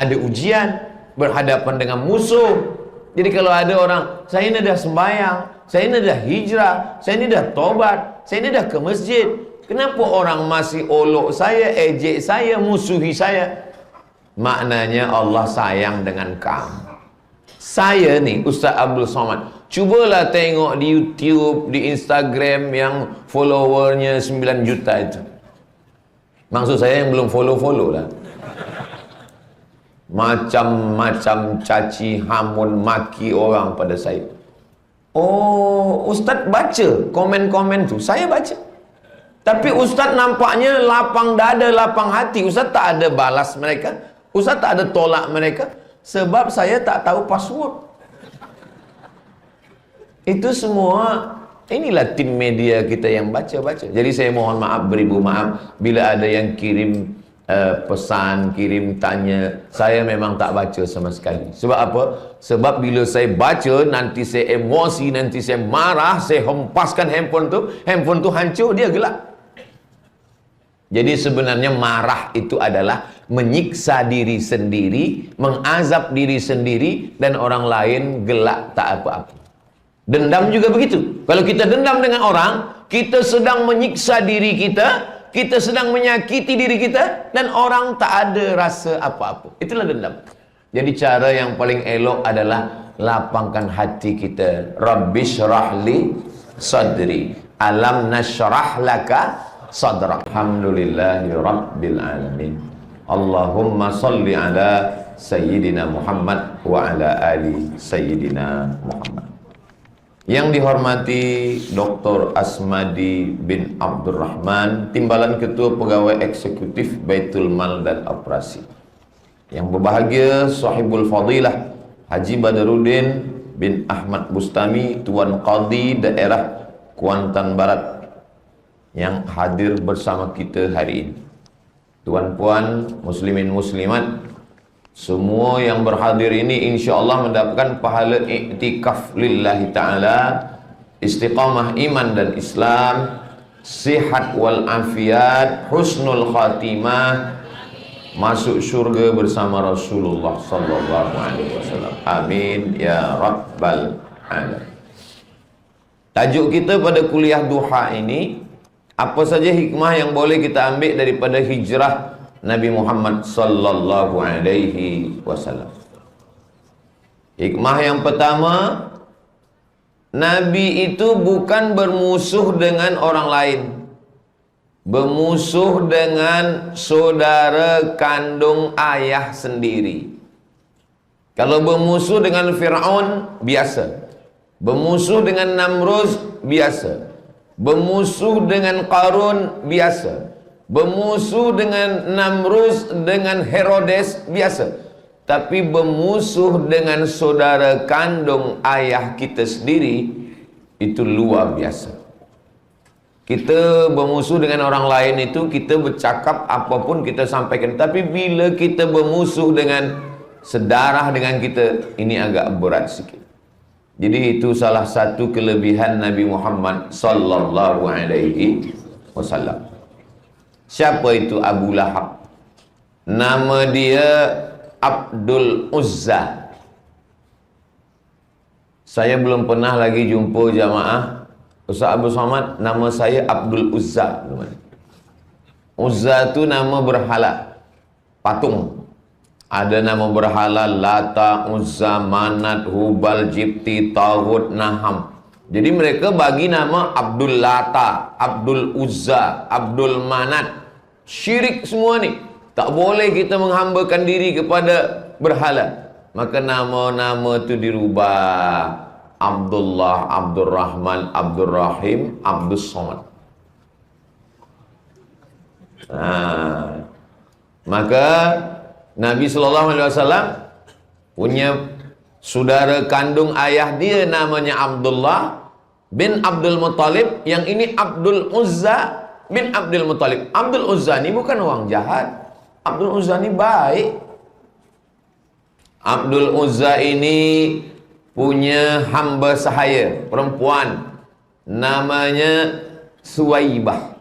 ada ujian, berhadapan dengan musuh. Jadi kalau ada orang, saya ini dah sembahyang, saya ini dah hijrah, saya ini dah tobat, saya ini dah ke masjid, kenapa orang masih olok saya, ejek saya, musuhi saya? Maknanya Allah sayang dengan kamu. Saya nih Ustaz Abdul Somad, cubalah tengok di YouTube, di Instagram yang followernya 9 juta itu. Maksud saya yang belum follow-follow lah. Macam-macam caci, hamun, maki orang pada saya. Oh, Ustaz baca komen-komen tu. Saya baca. Tapi Ustaz nampaknya lapang dada, lapang hati. Ustaz tak ada balas mereka. Ustaz tak ada tolak mereka. Sebab saya tak tahu password. Itu semua, inilah tim media kita yang baca-baca. Jadi saya mohon maaf, beribu maaf bila ada yang kirim pesan, kirim tanya. Saya memang tak baca sama sekali. Sebab apa? Sebab bila saya baca, nanti saya emosi, nanti saya marah, saya hempaskan handphone tu hancur, dia gelap. Jadi sebenarnya marah itu adalah menyiksa diri sendiri, mengazab diri sendiri, dan orang lain gelak tak apa-apa. Dendam juga begitu. Kalau kita dendam dengan orang, kita sedang menyiksa diri kita sedang menyakiti diri kita, dan orang tak ada rasa apa-apa. Itulah dendam. Jadi cara yang paling elok adalah lapangkan hati kita. Rabbishrah li sadri, alam nashrah laka sadrak. Alhamdulillahi rabbil alamin. Allahumma salli ala Sayyidina Muhammad wa ala ali Sayyidina Muhammad. Yang dihormati Dr. Asmadi bin Abdurrahman, Timbalan Ketua Pegawai Eksekutif Baitul Mal dan Operasi. Yang berbahagia Sahibul Fadilah Haji Badaruddin bin Ahmad Bustami, Tuan Qadi Daerah Kuantan Barat, yang hadir bersama kita hari ini. Tuan-puan, muslimin muslimat, semua yang berhadir ini insya-Allah mendapatkan pahala iktikaf lillahi ta'ala, istiqamah iman dan Islam, sihat wal afiat, husnul khatimah, masuk syurga bersama Rasulullah sallallahu alaihi wasallam. Amin ya rabbal alamin. Tajuk kita pada kuliah duha ini, apa saja hikmah yang boleh kita ambil daripada hijrah Nabi Muhammad sallallahu alaihi wasallam. Hikmah yang pertama, Nabi itu bukan bermusuh dengan orang lain, bermusuh dengan saudara kandung ayah sendiri. Kalau bermusuh dengan Fir'aun, biasa. Bermusuh dengan Namrud, biasa. Bermusuh dengan Qarun, biasa. Bermusuh dengan Namrud, dengan Herodes, biasa. Tapi bermusuh dengan saudara kandung ayah kita sendiri, itu luar biasa. Kita bermusuh dengan orang lain itu, kita bercakap apapun kita sampaikan. Tapi bila kita bermusuh dengan sedarah dengan kita, ini agak berat sikit. Jadi itu salah satu kelebihan Nabi Muhammad sallallahu alaihi wasallam. Siapa itu Abu Lahab? Nama dia Abdul Uzza. Saya belum pernah lagi jumpa jamaah Ustaz Abdul Somad, nama saya Abdul Uzza. Uzza itu nama berhala, patung. Ada nama berhala Lata, Uzza, Manat, Hubal, Jibti, Taghut, Naham. Jadi mereka bagi nama Abdul Lata, Abdul Uzza, Abdul Manat. Syirik semua ni. Tak boleh kita menghambakan diri kepada berhala. Maka nama-nama tu dirubah. Abdullah, Abdul Rahman, Abdul Rahim, Abdul Somad. Maka Nabi SAW punya saudara kandung ayah dia namanya Abdullah bin Abdul Muttalib. Yang ini Abdul Uzza bin Abdul Muttalib. Abdul Uzza ni bukan orang jahat. Abdul Uzza ni baik. Abdul Uzza ini punya hamba sahaya perempuan namanya Suwaibah.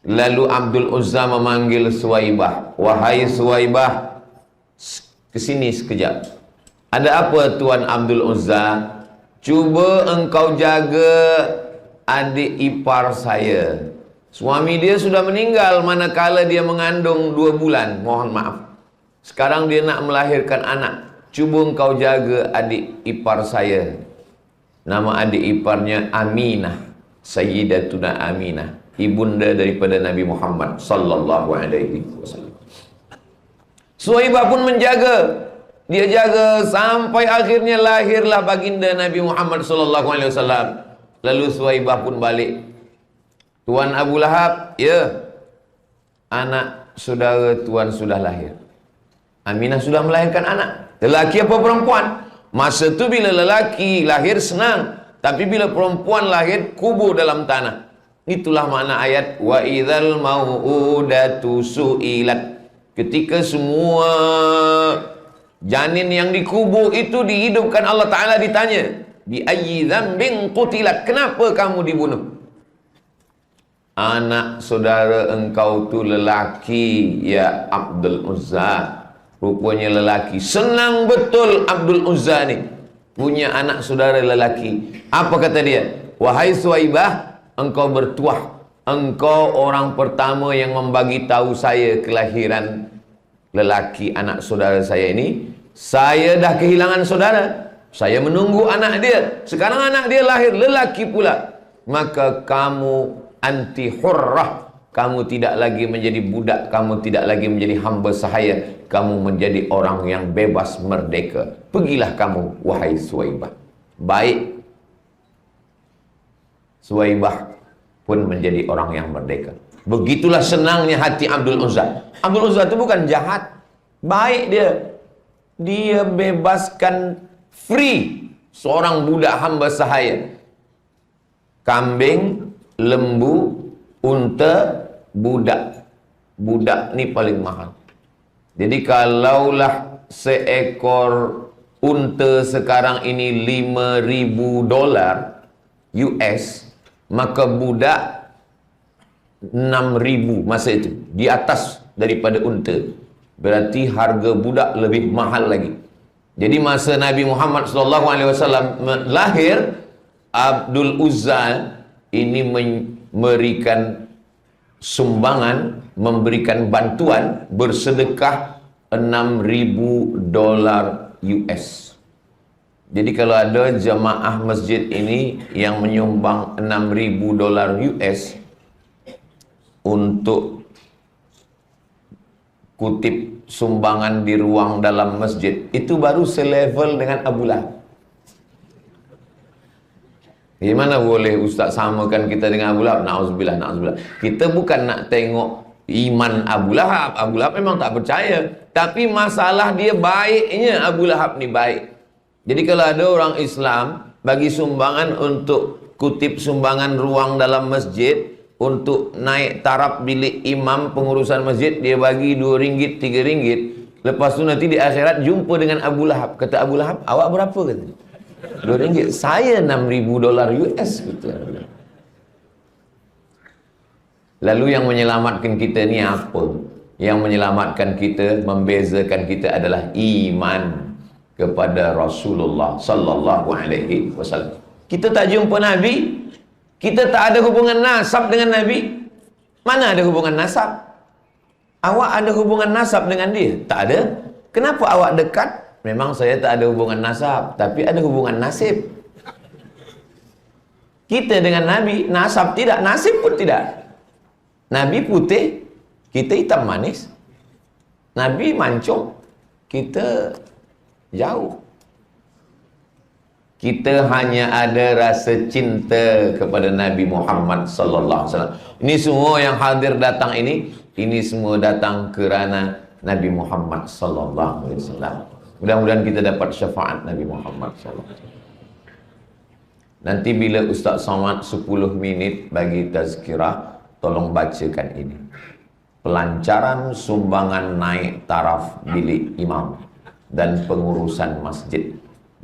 Lalu Abdul Uzza memanggil Suwaibah, wahai Suwaibah, Kesini sekejap. Ada apa Tuan Abdul Uzza? Cuba engkau jaga adik ipar saya. Suami dia sudah meninggal manakala dia mengandung 2 bulan. Mohon maaf. Sekarang dia nak melahirkan anak. Cuba engkau jaga adik ipar saya. Nama adik iparnya Aminah. Sayyidatuna Aminah. Ibunda daripada Nabi Muhammad sallallahu alaihi wasallam. Suhaibah pun menjaga. Dia jaga sampai akhirnya lahirlah baginda Nabi Muhammad sallallahu alaihi wasallam. Lalu Suhaibah pun balik. Tuan Abu Lahab, ya. Anak saudara tuan sudah lahir. Aminah sudah melahirkan anak. Lelaki apa perempuan? Masa tu bila lelaki lahir senang, tapi bila perempuan lahir kubur dalam tanah. Itulah makna ayat wa idzal mau'udatu su'ilat. Ketika semua janin yang dikubur itu dihidupkan, Allah Ta'ala ditanya, bi ayyi dzambin qutilat, kenapa kamu dibunuh? Anak saudara engkau tu lelaki, ya Abdul Uzza. Rupanya lelaki. Senang betul Abdul Uzza ni punya anak saudara lelaki. Apa kata dia? Wahai Suhaibah, engkau bertuah. Engkau orang pertama yang membagi tahu saya kelahiran lelaki anak saudara saya ini. Saya dah kehilangan saudara. Saya menunggu anak dia. Sekarang anak dia lahir lelaki pula. Maka kamu anti hurrah. Kamu tidak lagi menjadi budak. Kamu tidak lagi menjadi hamba sahaya. Kamu menjadi orang yang bebas merdeka. Pergilah kamu, wahai Suhaibah. Baik. Suhaibah pun menjadi orang yang merdeka. Begitulah senangnya hati Abdul Uzza. Abdul Uzza itu bukan jahat. Baik dia. Dia bebaskan free seorang budak hamba sahaya. Kambing, lembu, unta, budak. Budak ni paling mahal. Jadi kalaulah seekor unta sekarang ini $5,000 US, maka budak 6,000 masa itu, di atas daripada unta. Berarti harga budak lebih mahal lagi. Jadi masa Nabi Muhammad SAW lahir, Abdul Uzza ini memberikan sumbangan, memberikan bantuan, bersedekah $6,000 US. Jadi kalau ada jemaah masjid ini yang menyumbang $6,000 US untuk kutip sumbangan di ruang dalam masjid, itu baru selevel dengan Abu Lahab. Gimana boleh Ustaz samakan kita dengan Abu Lahab? Na'udzubillah, na'udzubillah. Kita bukan nak tengok iman Abu Lahab. Abu Lahab memang tak percaya. Tapi masalah dia baiknya Abu Lahab ni baik. Jadi kalau ada orang Islam bagi sumbangan untuk kutip sumbangan ruang dalam masjid, untuk naik taraf bilik imam pengurusan masjid, dia bagi RM2, RM3. Lepas tu nanti di akhirat jumpa dengan Abu Lahab. Kata Abu Lahab, awak berapa? Kata RM2. Saya $6,000 US. Kata. Lalu yang menyelamatkan kita ni apa? Yang menyelamatkan kita, membezakan kita adalah iman kepada Rasulullah sallallahu alaihi wasallam. Kita tak jumpa Nabi, kita tak ada hubungan nasab dengan Nabi. Mana ada hubungan nasab? Awak ada hubungan nasab dengan dia? Tak ada. Kenapa awak dekat? Memang saya tak ada hubungan nasab, tapi ada hubungan nasib. Kita dengan Nabi, nasab tidak, nasib pun tidak. Nabi putih, kita hitam manis. Nabi mancung, kita jauh. Kita hanya ada rasa cinta kepada Nabi Muhammad sallallahu alaihi wasallam. Ini semua yang hadir datang ini semua datang kerana Nabi Muhammad sallallahu alaihi wasallam. Mudah-mudahan kita dapat syafaat Nabi Muhammad sallallahu alaihi wasallam. Nanti bila Ustaz Somad 10 minit bagi tazkirah, tolong bacakan ini. Pelancaran sumbangan naik taraf bilik imam dan pengurusan masjid.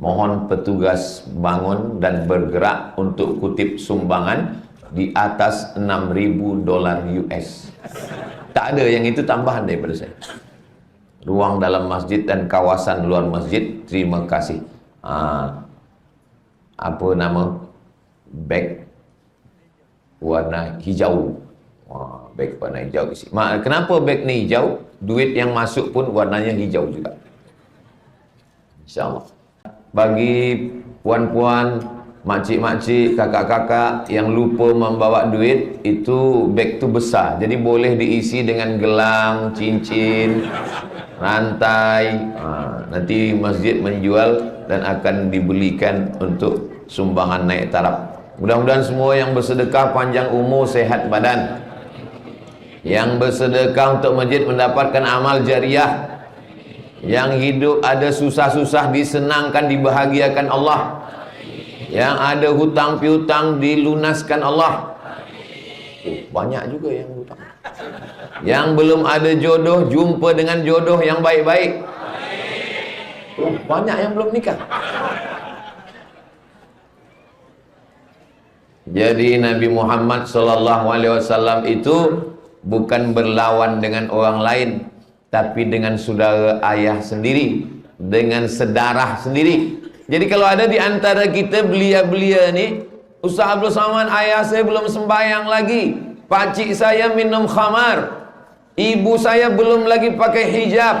Mohon petugas bangun dan bergerak untuk kutip sumbangan di atas $6,000 US. Tak ada, yang itu tambahan daripada saya. ruang dalam masjid dan kawasan luar masjid. Terima kasih. Apa nama? Beg warna hijau. Beg warna hijau isi. Kenapa beg ni hijau? Duit yang masuk pun warnanya hijau juga. InsyaAllah. Bagi puan-puan, makcik-makcik, kakak-kakak yang lupa membawa duit, itu beg tu besar. Jadi boleh diisi dengan gelang, cincin, rantai. Nanti masjid menjual dan akan dibelikan untuk sumbangan naik taraf. Mudah-mudahan semua yang bersedekah panjang umur, sehat badan. Yang bersedekah untuk masjid mendapatkan amal jariah. Yang hidup ada susah-susah disenangkan, dibahagiakan Allah. Yang ada hutang piutang dilunaskan Allah. Banyak juga yang hutang. Yang belum ada jodoh, jumpa dengan jodoh yang baik-baik. Banyak yang belum nikah. Jadi Nabi Muhammad SAW itu bukan berlawan dengan orang lain, tapi dengan saudara ayah sendiri, dengan sedarah sendiri. Jadi kalau ada di antara kita belia-belia ni, Ustaz Abdul Somad, ayah saya belum sembahyang lagi, pakcik saya minum khamar, ibu saya belum lagi pakai hijab,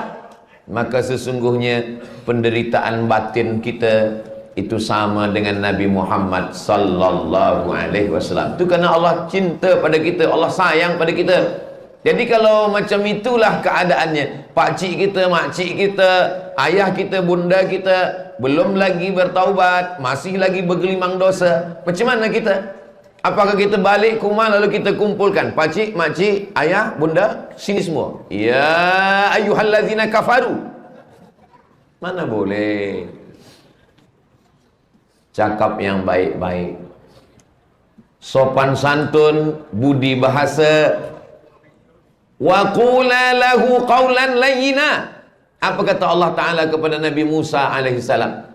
maka sesungguhnya penderitaan batin kita itu sama dengan Nabi Muhammad sallallahu alaihi wasallam. Itu kerana Allah cinta pada kita, Allah sayang pada kita. Jadi kalau macam itulah keadaannya, pakcik kita, makcik kita, ayah kita, bunda kita belum lagi bertaubat, masih lagi bergelimang dosa, macam mana kita? Apakah kita balik ke rumah lalu kita kumpulkan pakcik, makcik, ayah, bunda, sini semua, ya ayyuhallazina kafaru? Mana boleh. Cakap yang baik-baik, sopan santun, budi bahasa. Wa qula lahu qawlan layyina. Apa kata Allah Ta'ala kepada Nabi Musa alaihissalam?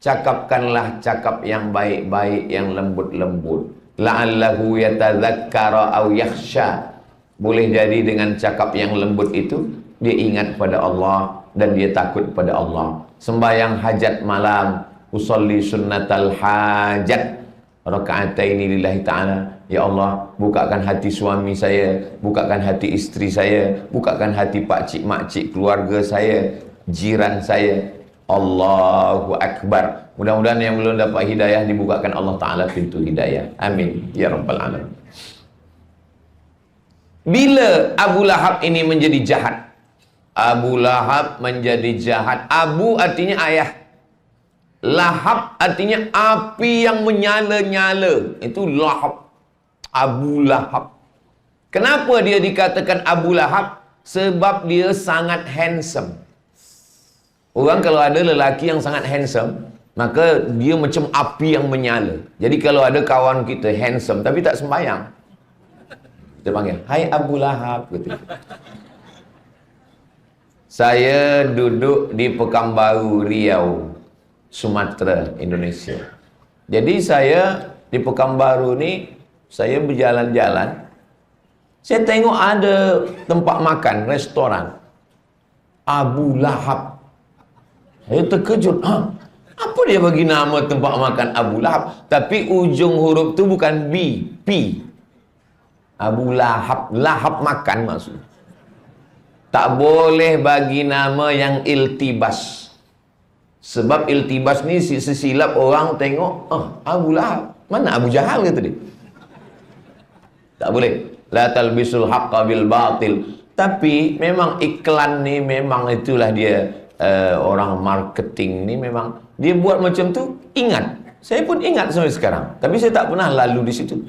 Cakapkanlah cakap yang baik-baik, yang lembut-lembut. La'allahu yatadzakkara aw yakhsha. Boleh jadi dengan cakap yang lembut itu dia ingat pada Allah dan dia takut pada Allah. Sembahyang hajat malam, usolli sunnatal hajat raka'ataini lillahi ta'ala. Ya Allah, bukakan hati suami saya, bukakan hati isteri saya, bukakan hati pakcik makcik keluarga saya, jiran saya. Allahu Akbar. Mudah-mudahan yang belum dapat hidayah dibukakan Allah Ta'ala pintu hidayah. Amin ya rabbal alamin. Bila Abu Lahab ini menjadi jahat, Abu Lahab menjadi jahat. Abu artinya ayah, Lahab artinya api yang menyala-nyala. Itu Lahab, Abu Lahab. Kenapa dia dikatakan Abu Lahab? Sebab dia sangat handsome. Orang kalau ada lelaki yang sangat handsome, maka dia macam api yang menyala. Jadi kalau ada kawan kita handsome tapi tak sembahyang, kita panggil, hai Abu Lahab, gitu. Saya duduk di Pekanbaru, Riau, Sumatera, Indonesia. Jadi saya di Pekanbaru ni, saya berjalan-jalan, saya tengok ada tempat makan, restoran, Abu Lahab. Saya terkejut, apa dia bagi nama tempat makan Abu Lahab? Tapi ujung huruf tu bukan B, P. Abu Lahab, lahap makan maksudnya. Tak boleh bagi nama yang iltibas. Sebab iltibas ni sesilap orang tengok, Abu Lahab, mana Abu Jahal kata dia. Tak boleh. La talbisul haqqa bil batil. Tapi memang iklan ni memang itulah dia. Orang marketing ni memang dia buat macam tu. Ingat, saya pun ingat sampai sekarang, tapi saya tak pernah lalu di situ.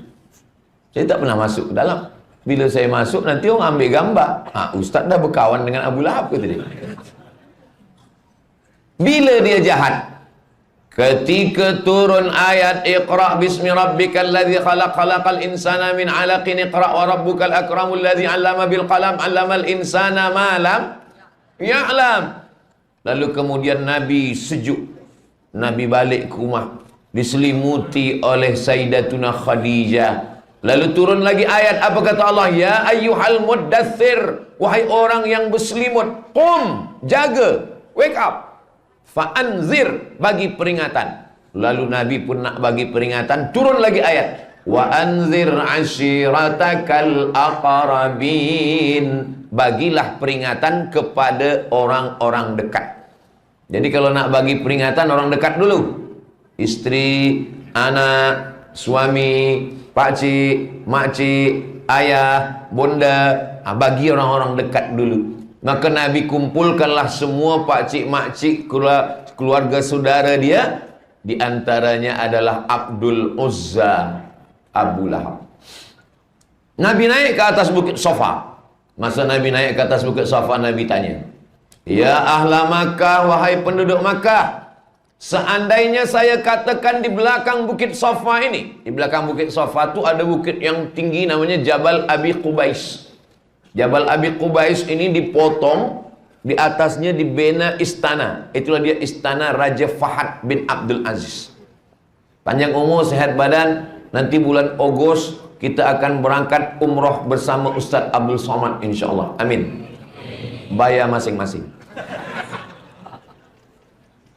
Saya tak pernah masuk ke dalam. Bila saya masuk, nanti orang ambil gambar, ustaz dah berkawan dengan Abu Lahab, kata dia. Bila dia jahat, ketika turun ayat Iqra' bismi rabbikal ladzi khalaq, khalaqal insana min 'alaqin, Iqra' wa rabbukal akramul ladzi 'allama bil qalam, 'allamal insana ma lam ya'lam. Lalu kemudian Nabi sejuk, Nabi balik ke rumah, diselimuti oleh Sayyidatuna Khadijah, Lalu turun lagi ayat, apa kata Allah? Ya ayyuhal muddathir, wahai orang yang berselimut, qum, jaga, wake up, fa'anzir, bagi peringatan. Lalu Nabi pun nak bagi peringatan, turun lagi ayat, wa anzir ashiratakal aqrabin, bagilah peringatan kepada orang-orang dekat. Jadi kalau nak bagi peringatan orang dekat dulu, istri, anak, suami, pakcik, makcik, ayah, bunda, bagi orang-orang dekat dulu. Maka Nabi kumpulkanlah semua pakcik, makcik, keluarga saudara dia. Di antaranya adalah Abdul Uzza, Abu Lahab. Nabi naik ke atas bukit Safa. Masa Nabi naik ke atas bukit Safa, Nabi tanya, ya ahla Makkah, wahai penduduk Makkah, seandainya saya katakan di belakang bukit Safa ini, di belakang bukit Safa itu ada bukit yang tinggi namanya Jabal Abi Qubais. Jabal Abi Qubais ini dipotong, di atasnya dibina istana. Itulah dia istana Raja Fahad bin Abdul Aziz. Panjang umur, sehat badan. Nanti bulan Ogos kita akan berangkat umroh bersama Ustaz Abdul Somad, insyaAllah. Amin. Bayar masing-masing.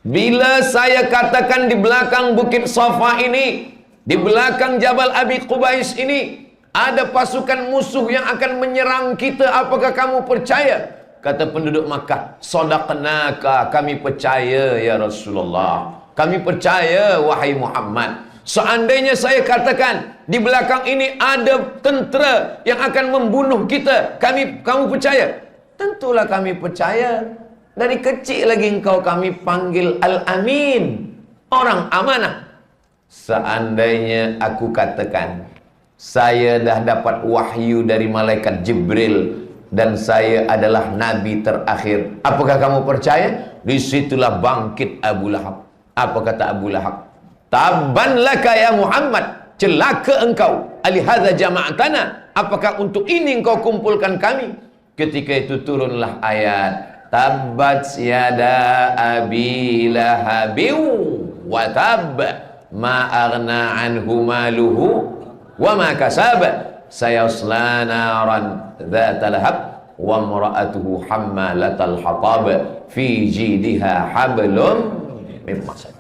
Bila saya katakan di belakang bukit Safa ini, di belakang Jabal Abi Qubais ini, ada pasukan musuh yang akan menyerang kita, apakah kamu percaya? Kata penduduk Makkah, sadaqnaka, kami percaya ya Rasulullah. Kami percaya wahai Muhammad. Seandainya saya katakan di belakang ini ada tentera yang akan membunuh kita, kamu percaya? Tentulah kami percaya. Dari kecil lagi engkau kami panggil Al-Amin, orang amanah. Seandainya aku katakan saya dah dapat wahyu dari malaikat Jibril dan saya adalah nabi terakhir, apakah kamu percaya? Disitulah bangkit Abu Lahab. Apa kata Abu Lahab? Tabban laka ya Muhammad, celaka engkau, alihadza jama'tana, apakah untuk ini engkau kumpulkan kami? Ketika itu turunlah ayat, tabbat yada abi lahabin wa tab, ma aghna anhu maluhu wa ma kasab, sayasla naran dzata lahab wa imra'atuhu hammalatal hatab fi jidha hablum min masad.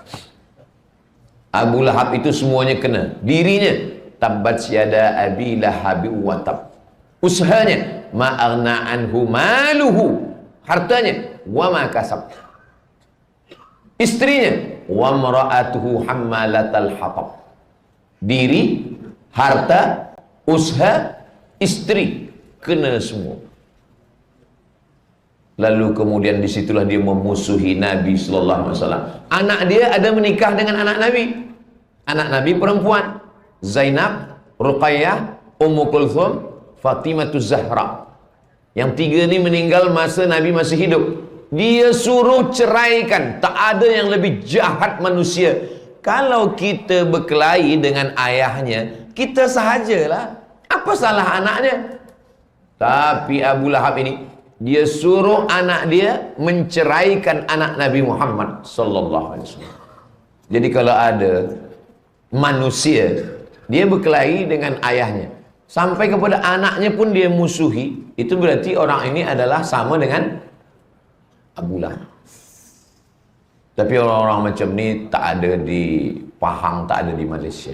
Abu Lahab itu semuanya kena. Dirinya, tabbat yada abi lahabi wa tab. Usahanya, ma aghna anhu maluhu, hartanya, wa ma kasab. Istrinya, wa imra'atuhu hammalatal hatab. Diri, harta, usaha, istri, kena semua. Lalu kemudian disitulah dia memusuhi Nabi sallallahu alaihi wasallam. Anak dia ada menikah dengan anak Nabi. Anak Nabi perempuan, Zainab, Ruqayyah, Ummu Kulthum, Fatimah Zahra. Yang tiga ni meninggal masa Nabi masih hidup. Dia suruh ceraikan. Tak ada yang lebih jahat manusia. Kalau kita berkelahi dengan ayahnya, kita sahajalah. Apa salah anaknya? Tapi Abu Lahab ini, dia suruh anak dia menceraikan anak Nabi Muhammad sallallahu alaihi wasallam. Jadi kalau ada manusia dia berkelahi dengan ayahnya sampai kepada anaknya pun dia musuhi, itu berarti orang ini adalah sama dengan Abu Lahab. Tapi orang-orang macam ni tak ada di Pahang, tak ada di Malaysia.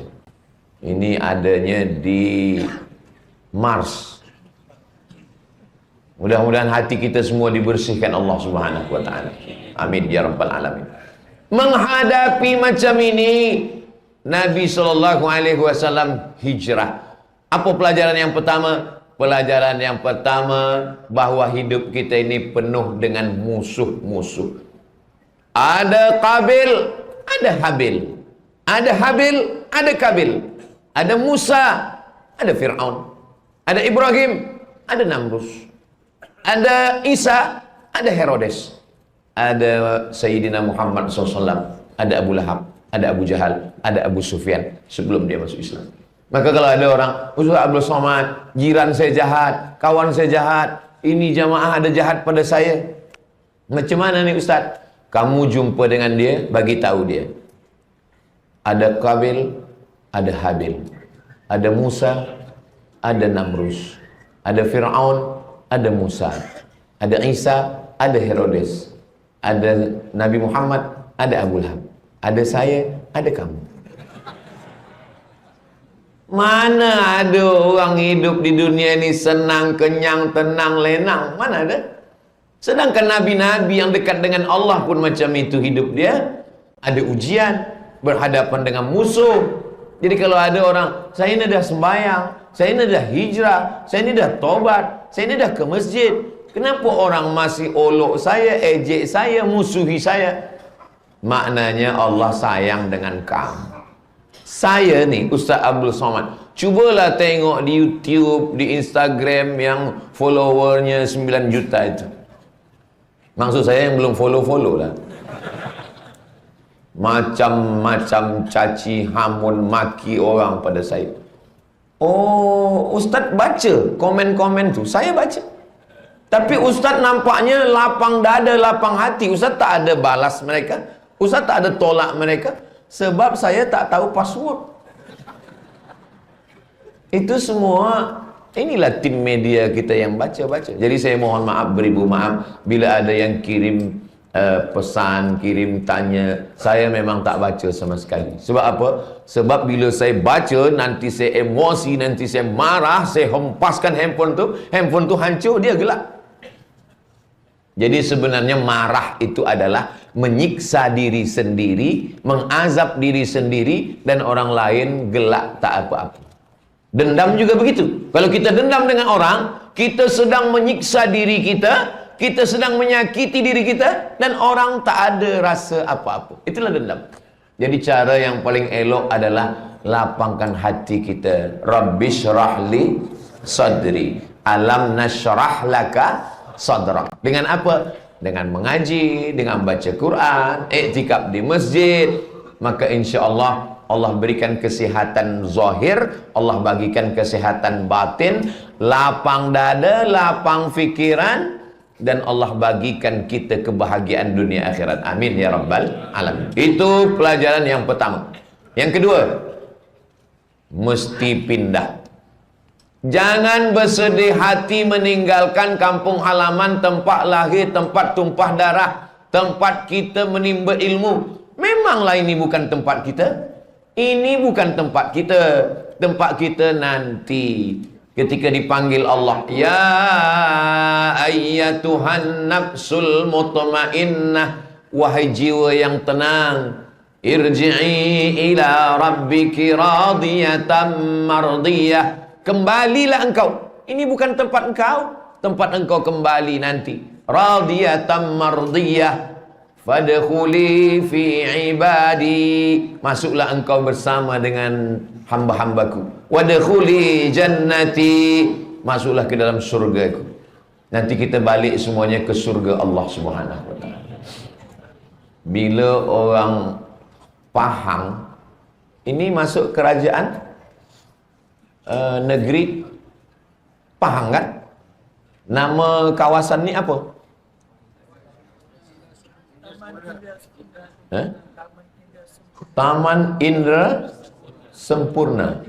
Ini adanya di Mars. Mudah-mudahan hati kita semua dibersihkan Allah Subhanahu wa taala. Amin ya rabbal alamin. Menghadapi macam ini, Nabi sallallahu alaihi wasallam hijrah. Apa pelajaran yang pertama? Pelajaran yang pertama bahwa hidup kita ini penuh dengan musuh-musuh. Ada Qabil, ada Habil. Ada Habil, ada Qabil. Ada Musa, ada Fir'aun. Ada Ibrahim, ada Namrus. Ada Isa, ada Herodes, ada Sayyidina Muhammad SAW, ada Abu Lahab, ada Abu Jahal, ada Abu Sufyan sebelum dia masuk Islam. Maka kalau ada orang, Ustaz Abdul Somad, jiran saya jahat, kawan saya jahat, ini jamaah ada jahat pada saya, macam mana nih Ustaz? Kamu jumpa dengan dia, bagi tahu dia. Ada Qabil, ada Habil, ada Musa, ada Namrus, ada Fir'aun, ada Musa, ada Isa, ada Herodes, ada Nabi Muhammad, ada Abu Lahab, ada saya, ada kamu. Mana ada orang hidup di dunia ini senang, kenyang, tenang, lenang? Mana ada? Sedangkan nabi-nabi yang dekat dengan Allah pun macam itu hidup dia. Ada ujian, berhadapan dengan musuh. Jadi kalau ada orang, saya ini dah sembahyang, saya ini dah hijrah, saya ini dah tobat, saya ini dah ke masjid, kenapa orang masih olok saya, ejek saya, musuhi saya? Maknanya Allah sayang dengan kamu. Saya ni Ustaz Abdul Somad, cubalah tengok di YouTube, di Instagram yang followernya 9 juta itu. Maksud saya yang belum follow-follow lah. Macam-macam caci, hamun, maki orang pada saya. Oh, Ustaz baca komen-komen tu. Saya baca. Tapi Ustaz nampaknya lapang dada, lapang hati. Ustaz tak ada balas mereka. Ustaz tak ada tolak mereka. Sebab saya tak tahu password. Itu semua, inilah tim media kita yang baca-baca. Jadi saya mohon maaf, beribu maaf bila ada yang kirim pesan, kirim tanya. Saya memang tak baca sama sekali. Sebab apa? Sebab bila saya baca, nanti saya emosi, nanti saya marah, saya hempaskan handphone tu hancur, dia gelap. Jadi sebenarnya marah itu adalah menyiksa diri sendiri, mengazab diri sendiri, dan orang lain gelak tak apa-apa. Dendam juga begitu. Kalau kita dendam dengan orang, kita sedang menyiksa diri kita sedang menyakiti diri kita, dan orang tak ada rasa apa-apa. Itulah dendam. Jadi cara yang paling elok adalah lapangkan hati kita. Rabbishrahli sadri, alam nashrah laka sadrak. Dengan apa? Dengan mengaji, dengan baca Quran, iktikaf di masjid. Maka insya Allah, Allah berikan kesihatan zahir, Allah bagikan kesihatan batin, lapang dada, lapang fikiran, dan Allah bagikan kita kebahagiaan dunia akhirat. Amin ya rabbal alamin. Itu pelajaran yang pertama. Yang kedua, mesti pindah. Jangan bersedih hati meninggalkan kampung halaman, tempat lahir, tempat tumpah darah, tempat kita menimba ilmu. Memanglah ini bukan tempat kita. Ini bukan tempat kita. Tempat kita nanti ketika dipanggil Allah, ya ayyatuhan nafsul mutmainnah, wahai jiwa yang tenang, irji'i ila rabbiki radiyatan mardiyah. Kembalilah engkau. Ini bukan tempat engkau. Tempat engkau kembali nanti. Radiyatan mardiyah. Fadkhuli fi ibadi. Masuklah engkau bersama dengan hamba-hambaku. Wadkhuli jannati. Masuklah ke dalam surgaku. Nanti kita balik semuanya ke surga Allah Subhanahu wa taala. Bila orang Pahang ini masuk kerajaan negeri Pahang kan? Nama kawasan ni apa? Taman Indra Sempurna.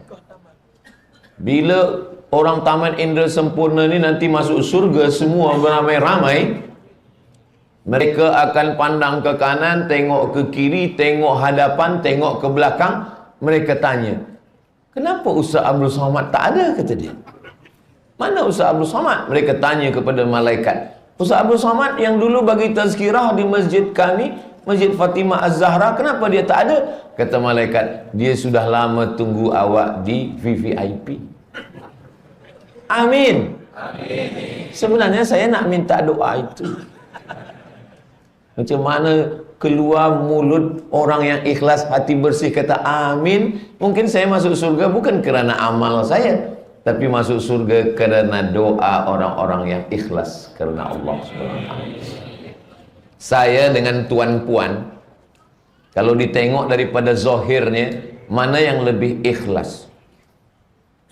Bila orang Taman Indra Sempurna ni nanti masuk surga semua beramai-ramai, mereka akan pandang ke kanan, tengok ke kiri, tengok hadapan, tengok ke belakang. Mereka tanya, kenapa Ustaz Abdul Somad tak ada, kata dia. Mana Ustaz Abdul Somad? Mereka tanya kepada malaikat. Ustaz Abdul Somad yang dulu bagi tazkirah di masjid kami, Masjid Fatimah Az-Zahra, kenapa dia tak ada? Kata malaikat, dia sudah lama tunggu awak di VVIP. Amin. Amin. Sebenarnya saya nak minta doa itu. Macam mana keluar mulut orang yang ikhlas, hati bersih, kata amin. Mungkin saya masuk surga bukan kerana amal saya, tapi masuk surga kerana doa orang-orang yang ikhlas kerana Allah SWT. Saya dengan tuan-puan, kalau ditengok daripada zahirnya, mana yang lebih ikhlas?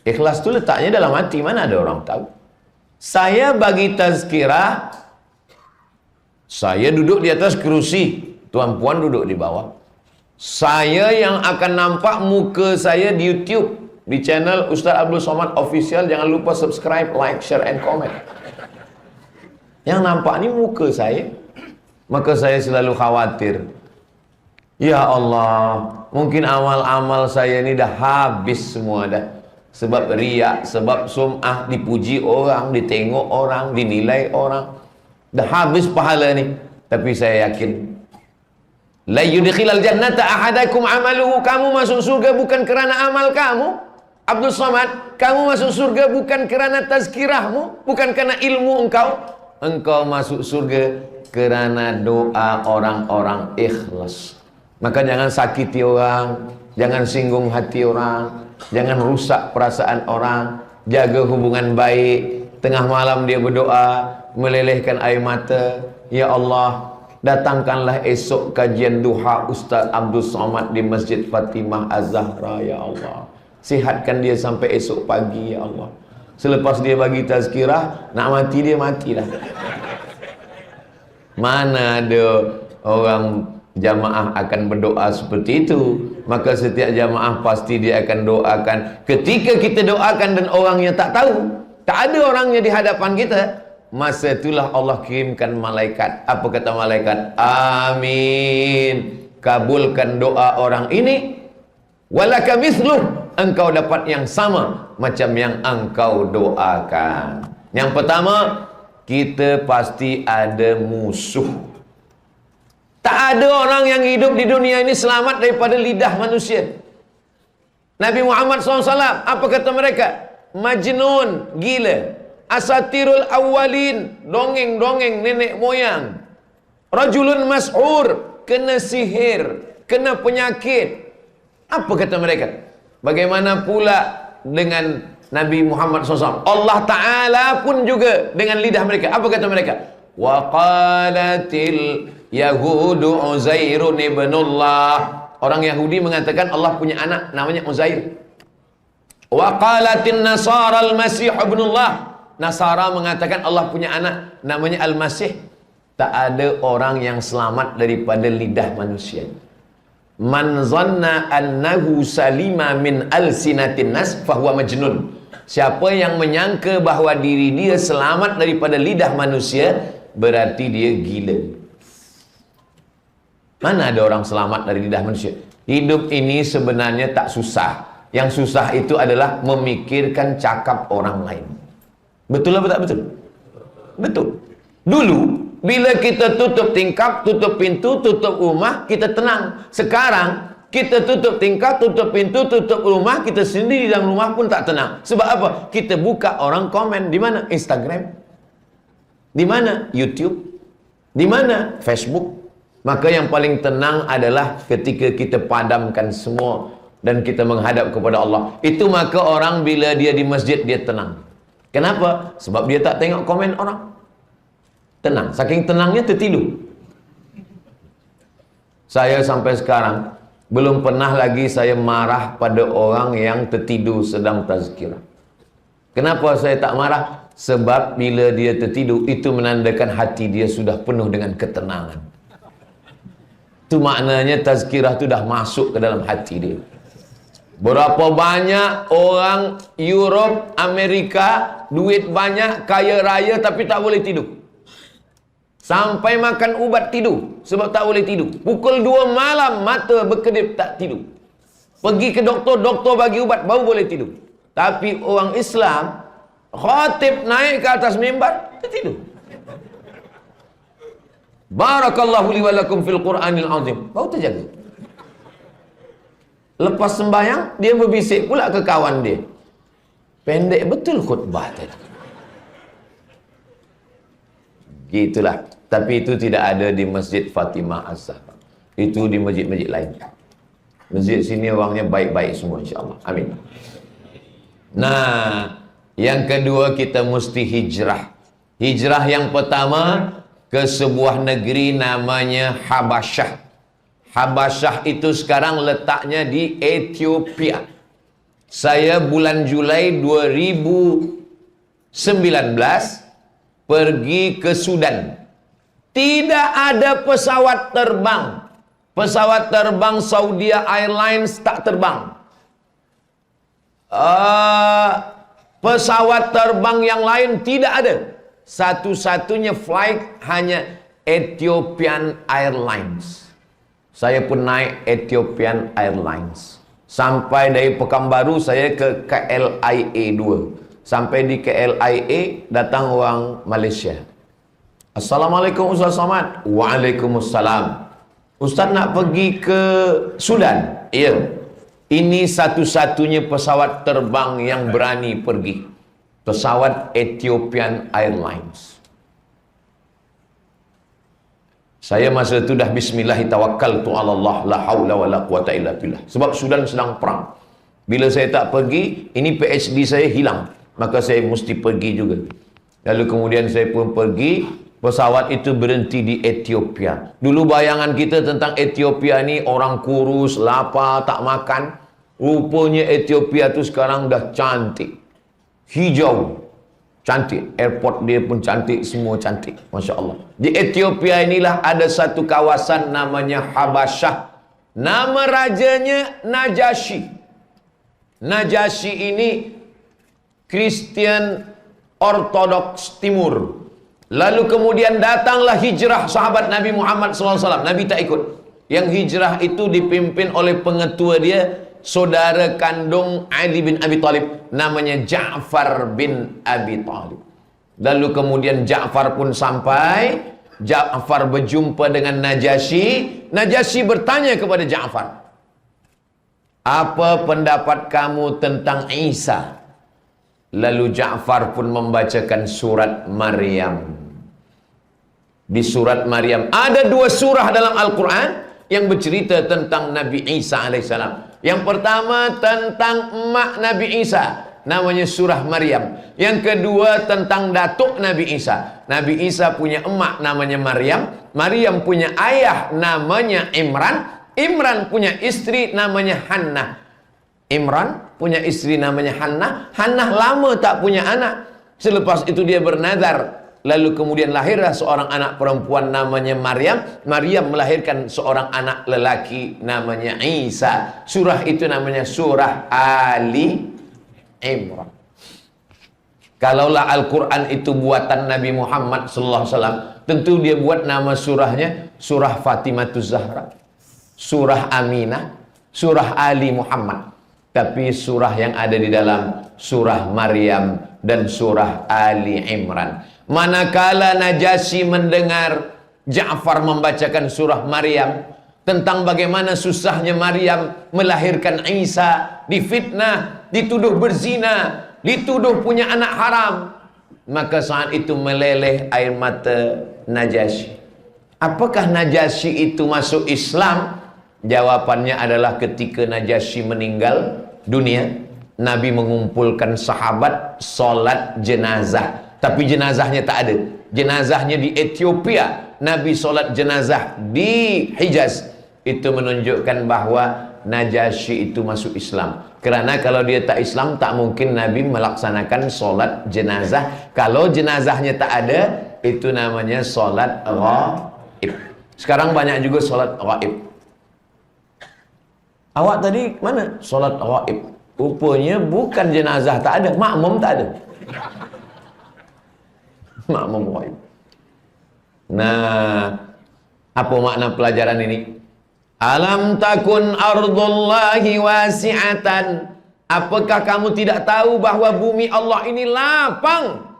Ikhlas tu letaknya dalam hati, mana ada orang tahu. Saya bagi tazkirah, saya duduk di atas kerusi, tuan-puan duduk di bawah. Saya yang akan nampak muka saya di YouTube. di channel Ustaz Abdul Somad Official. Jangan lupa subscribe, like, share, and comment. Yang nampak ni muka saya. Maka saya selalu khawatir, ya Allah, mungkin amal-amal saya ni dah habis semua dah. Sebab riak, sebab sum'ah, dipuji orang, ditengok orang, dinilai orang. Dah habis pahala ni. Tapi saya yakin, la yudkhilal jannata ahadakum amaluhu. Kamu masuk surga bukan kerana amal kamu, Abdul Somad. Kamu masuk surga bukan kerana tazkirahmu, bukan kerana ilmu engkau. Engkau masuk surga kerana doa orang-orang ikhlas. Maka jangan sakiti orang, jangan singgung hati orang, jangan rusak perasaan orang. Jaga hubungan baik. Tengah malam dia berdoa, melelehkan air mata, ya Allah, datangkanlah esok kajian duha Ustaz Abdul Somad di Masjid Fatimah Az-Zahra, ya Allah. Sihatkan dia sampai esok pagi, ya Allah. Selepas dia bagi tazkirah, nak mati dia matilah. Mana ada orang jamaah akan berdoa seperti itu. Maka setiap jamaah pasti dia akan doakan. Ketika kita doakan dan orangnya tak tahu, tak ada orangnya di hadapan kita, masa itulah Allah kirimkan malaikat. Apa kata malaikat? Amin, kabulkan doa orang ini. Walaka mithluh, engkau dapat yang sama macam yang engkau doakan. Yang pertama, kita pasti ada musuh. Tak ada orang yang hidup di dunia ini selamat daripada lidah manusia. Nabi Muhammad SAW, apa kata mereka? Majnun, gila. Asatirul awwalin, dongeng-dongeng nenek moyang. Rajulun mas'ur, kena sihir, kena penyakit. Apa kata mereka? Bagaimana pula dengan Nabi Muhammad SAW? Allah Ta'ala pun juga dengan lidah mereka. Apa kata mereka? Wa qalatil yahudu Uzairun ibnullah. Orang Yahudi mengatakan Allah punya anak namanya Uzair. Wa qalatin nasara al-masih ibnullah. Nasara mengatakan Allah punya anak namanya Al-Masih. Tak ada orang yang selamat daripada lidah manusia. Man zanna annahu salima min alsinatin nas fahuwa majnun. Siapa yang menyangka bahawa diri dia selamat daripada lidah manusia, berarti dia gila. Mana ada orang selamat dari lidah manusia? Hidup ini sebenarnya tak susah. Yang susah itu adalah memikirkan cakap orang lain. Betul apa tak betul? Betul. Dulu bila kita tutup tingkap, tutup pintu, tutup rumah, kita tenang. Sekarang kita tutup tingkap, tutup pintu, tutup rumah, kita sendiri dalam rumah pun tak tenang. Sebab apa? Kita buka orang komen. Di mana? Instagram. Di mana? YouTube. Di mana? Facebook. Maka yang paling tenang adalah ketika kita padamkan semua dan kita menghadap kepada Allah. Itu maka orang bila dia di masjid, dia tenang. Kenapa? Sebab dia tak tengok komen orang. Tenang. Saking tenangnya tertidur. Saya sampai sekarang belum pernah lagi saya marah pada orang yang tertidur sedang tazkirah. Kenapa saya tak marah? Sebab bila dia tertidur, itu menandakan hati dia sudah penuh dengan ketenangan. Itu maknanya tazkirah itu dah masuk ke dalam hati dia. Berapa banyak orang Europe, Amerika, duit banyak, kaya raya, tapi tak boleh tidur. Sampai makan ubat tidur sebab tak boleh tidur. Pukul 2 malam mata berkedip tak tidur. Pergi ke doktor, doktor bagi ubat baru boleh tidur. Tapi orang Islam, khatib naik ke atas mimbar, tertidur. Barakallahu li wa lakum fil Qur'anil azim. Baru terjaga. Lepas sembahyang, dia berbisik pula ke kawan dia. Pendek betul khutbah tadi. Gitulah. Tapi itu tidak ada di Masjid Fatimah Az-Zahra. Itu di masjid-masjid lain. Masjid sini orangnya baik-baik semua, insyaAllah. Amin. Nah, yang kedua kita mesti hijrah. Hijrah yang pertama ke sebuah negeri namanya Habasyah. Habasyah itu sekarang letaknya di Ethiopia. Saya bulan Julai 2019 pergi ke Sudan. Tidak ada pesawat terbang. Pesawat terbang Saudi Airlines tak terbang. Pesawat terbang yang lain tidak ada. Satu-satunya flight hanya Ethiopian Airlines. Saya pun naik Ethiopian Airlines. Sampai dari Pekanbaru saya ke KLIA 2. Sampai di KLIA datang orang Malaysia. Assalamualaikum Ustaz Somad. Waalaikumsalam. Ustaz nak pergi ke Sudan? Ya. Ini satu-satunya pesawat terbang yang berani pergi. Pesawat Ethiopian Airlines. Saya masa itu dah bismillahi tawakkaltu ala Allah la haula wala quwata illa billah. Sebab Sudan sedang perang. Bila saya tak pergi, ini PhD saya hilang. Maka saya mesti pergi juga. Lalu kemudian saya pun pergi. Pesawat itu berhenti di Ethiopia. Dulu bayangan kita tentang Ethiopia ni orang kurus, lapar, tak makan. Rupanya Ethiopia tu sekarang dah cantik. Hijau. Cantik. Airport dia pun cantik. Semua cantik. Masya Allah. Di Ethiopia inilah ada satu kawasan namanya Habasyah. Nama rajanya Najasyi. Najasyi ini Kristian Ortodoks Timur. Lalu kemudian datanglah hijrah sahabat Nabi Muhammad SAW. Nabi tak ikut. Yang hijrah itu dipimpin oleh pengetua dia, saudara kandung Ali bin Abi Thalib, namanya Ja'far bin Abi Thalib. Lalu kemudian Ja'far pun sampai. Ja'far berjumpa dengan Najasyi. Najasyi bertanya kepada Ja'far, apa pendapat kamu tentang Isa? Lalu Ja'far pun membacakan surat Maryam. Di surat Maryam ada 2 surah dalam Al-Quran yang bercerita tentang Nabi Isa alaihissalam. Yang pertama tentang emak Nabi Isa, namanya surah Maryam. Yang kedua tentang datuk Nabi Isa. Nabi Isa punya emak namanya Maryam. Maryam punya ayah namanya Imran. Imran punya istri namanya Hannah. Imran punya istri namanya Hannah. Hannah lama tak punya anak. Selepas itu dia bernazar. Lalu kemudian lahirlah seorang anak perempuan namanya Maryam. Maryam melahirkan seorang anak lelaki namanya Isa. Surah itu namanya surah Ali Imran. Kalaulah Al-Quran itu buatan Nabi Muhammad SAW, tentu dia buat nama surahnya surah Fatimatuz Zahra, surah Aminah, surah Ali Muhammad. Tapi surah yang ada di dalam surah Maryam dan surah Ali Imran. Manakala Najasyi mendengar Ja'far membacakan surah Maryam tentang bagaimana susahnya Maryam melahirkan Isa, difitnah, dituduh berzina, dituduh punya anak haram, maka saat itu meleleh air mata Najasyi. Apakah Najasyi itu masuk Islam? Jawabannya adalah ketika Najasyi meninggal dunia, Nabi mengumpulkan sahabat solat jenazah. Tapi jenazahnya tak ada. Jenazahnya di Ethiopia. Nabi solat jenazah di Hijaz. Itu menunjukkan bahawa Najasyi itu masuk Islam. Kerana kalau dia tak Islam, tak mungkin Nabi melaksanakan solat jenazah. Kalau jenazahnya tak ada, itu namanya solat ghaib. Sekarang banyak juga solat ghaib. Awak tadi mana? Solat ghaib. Rupanya bukan jenazah tak ada, makmum tak ada. Makmum ghaib. Nah, apa makna pelajaran ini? Alam takun ardullahi wasi'atan. Apakah kamu tidak tahu bahwa bumi Allah ini lapang?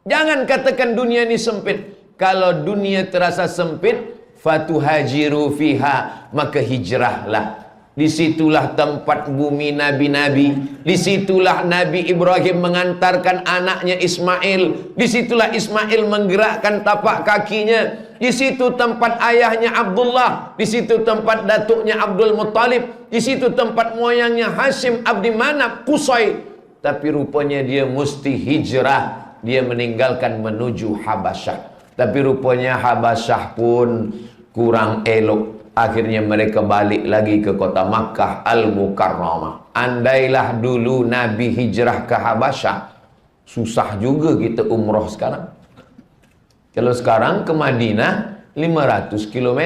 Jangan katakan dunia ini sempit. Kalau dunia terasa sempit, fatuhajiru fiha, maka hijrahlah. Disitulah tempat bumi nabi-nabi. Disitulah Nabi Ibrahim mengantarkan anaknya Ismail. Disitulah Ismail menggerakkan tapak kakinya. Di situ tempat ayahnya Abdullah. Di situ tempat datuknya Abdul Muttalib. Di situ tempat moyangnya Hashim, Abdi Manaf, Qusay. Tapi rupanya dia mesti hijrah. Dia meninggalkan menuju Habasyah. Tapi rupanya Habasyah pun kurang elok. Akhirnya mereka balik lagi ke kota Makkah Al-Mukarramah. Andailah dulu Nabi hijrah ke Habasyah, susah juga kita umrah sekarang. Kalau sekarang ke Madinah 500 km.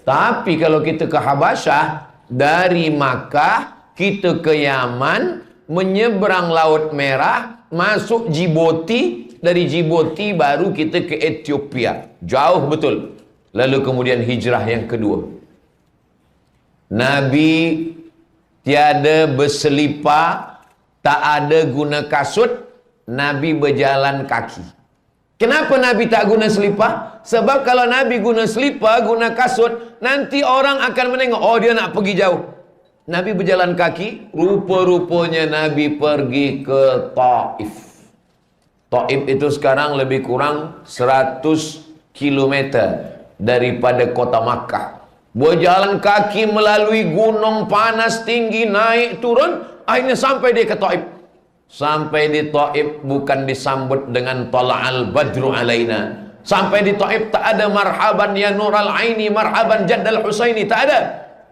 Tapi kalau kita ke Habasyah, dari Makkah kita ke Yaman menyeberang Laut Merah, masuk Djibouti, dari Djibouti baru kita ke Ethiopia. Jauh betul. Lalu kemudian hijrah yang kedua. Nabi tiada berselipar, tak ada guna kasut, Nabi berjalan kaki. Kenapa Nabi tak guna selipar? Sebab kalau Nabi guna selipar, guna kasut, nanti orang akan menengok, oh dia nak pergi jauh. Nabi berjalan kaki, rupa-rupanya Nabi pergi ke Taif. Taif itu sekarang lebih kurang 100 km daripada kota Makkah. Berjalan kaki melalui gunung panas tinggi, naik turun, akhirnya sampai dia ke Taif. Sampai di Taif bukan disambut dengan tala'al badru alaina. Sampai di Taif tak ada marhaban ya nural aini, marhaban jaddal husaini, tak ada.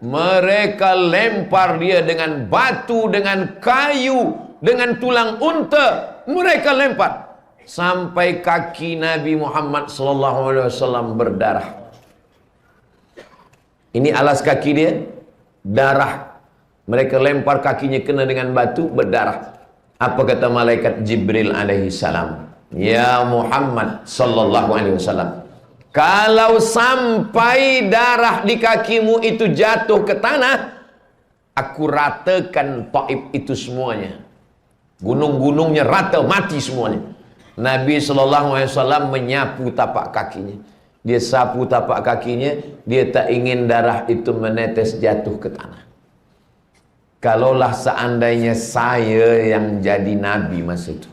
Mereka lempar dia dengan batu, dengan kayu, dengan tulang unta, mereka lempar sampai kaki Nabi Muhammad SAW berdarah. Ini alas kaki dia, darah. Mereka lempar kakinya kena dengan batu, berdarah. Apa kata malaikat Jibril alaihi salam? Ya Muhammad sallallahu alaihi wasallam, kalau sampai darah di kakimu itu jatuh ke tanah, aku ratakan Taif itu semuanya. Gunung-gunungnya rata, mati semuanya. Nabi sallallahu alaihi wasallam menyapu tapak kakinya. Dia sapu tapak kakinya, dia tak ingin darah itu menetes jatuh ke tanah. Kalaulah seandainya saya yang jadi Nabi masa itu,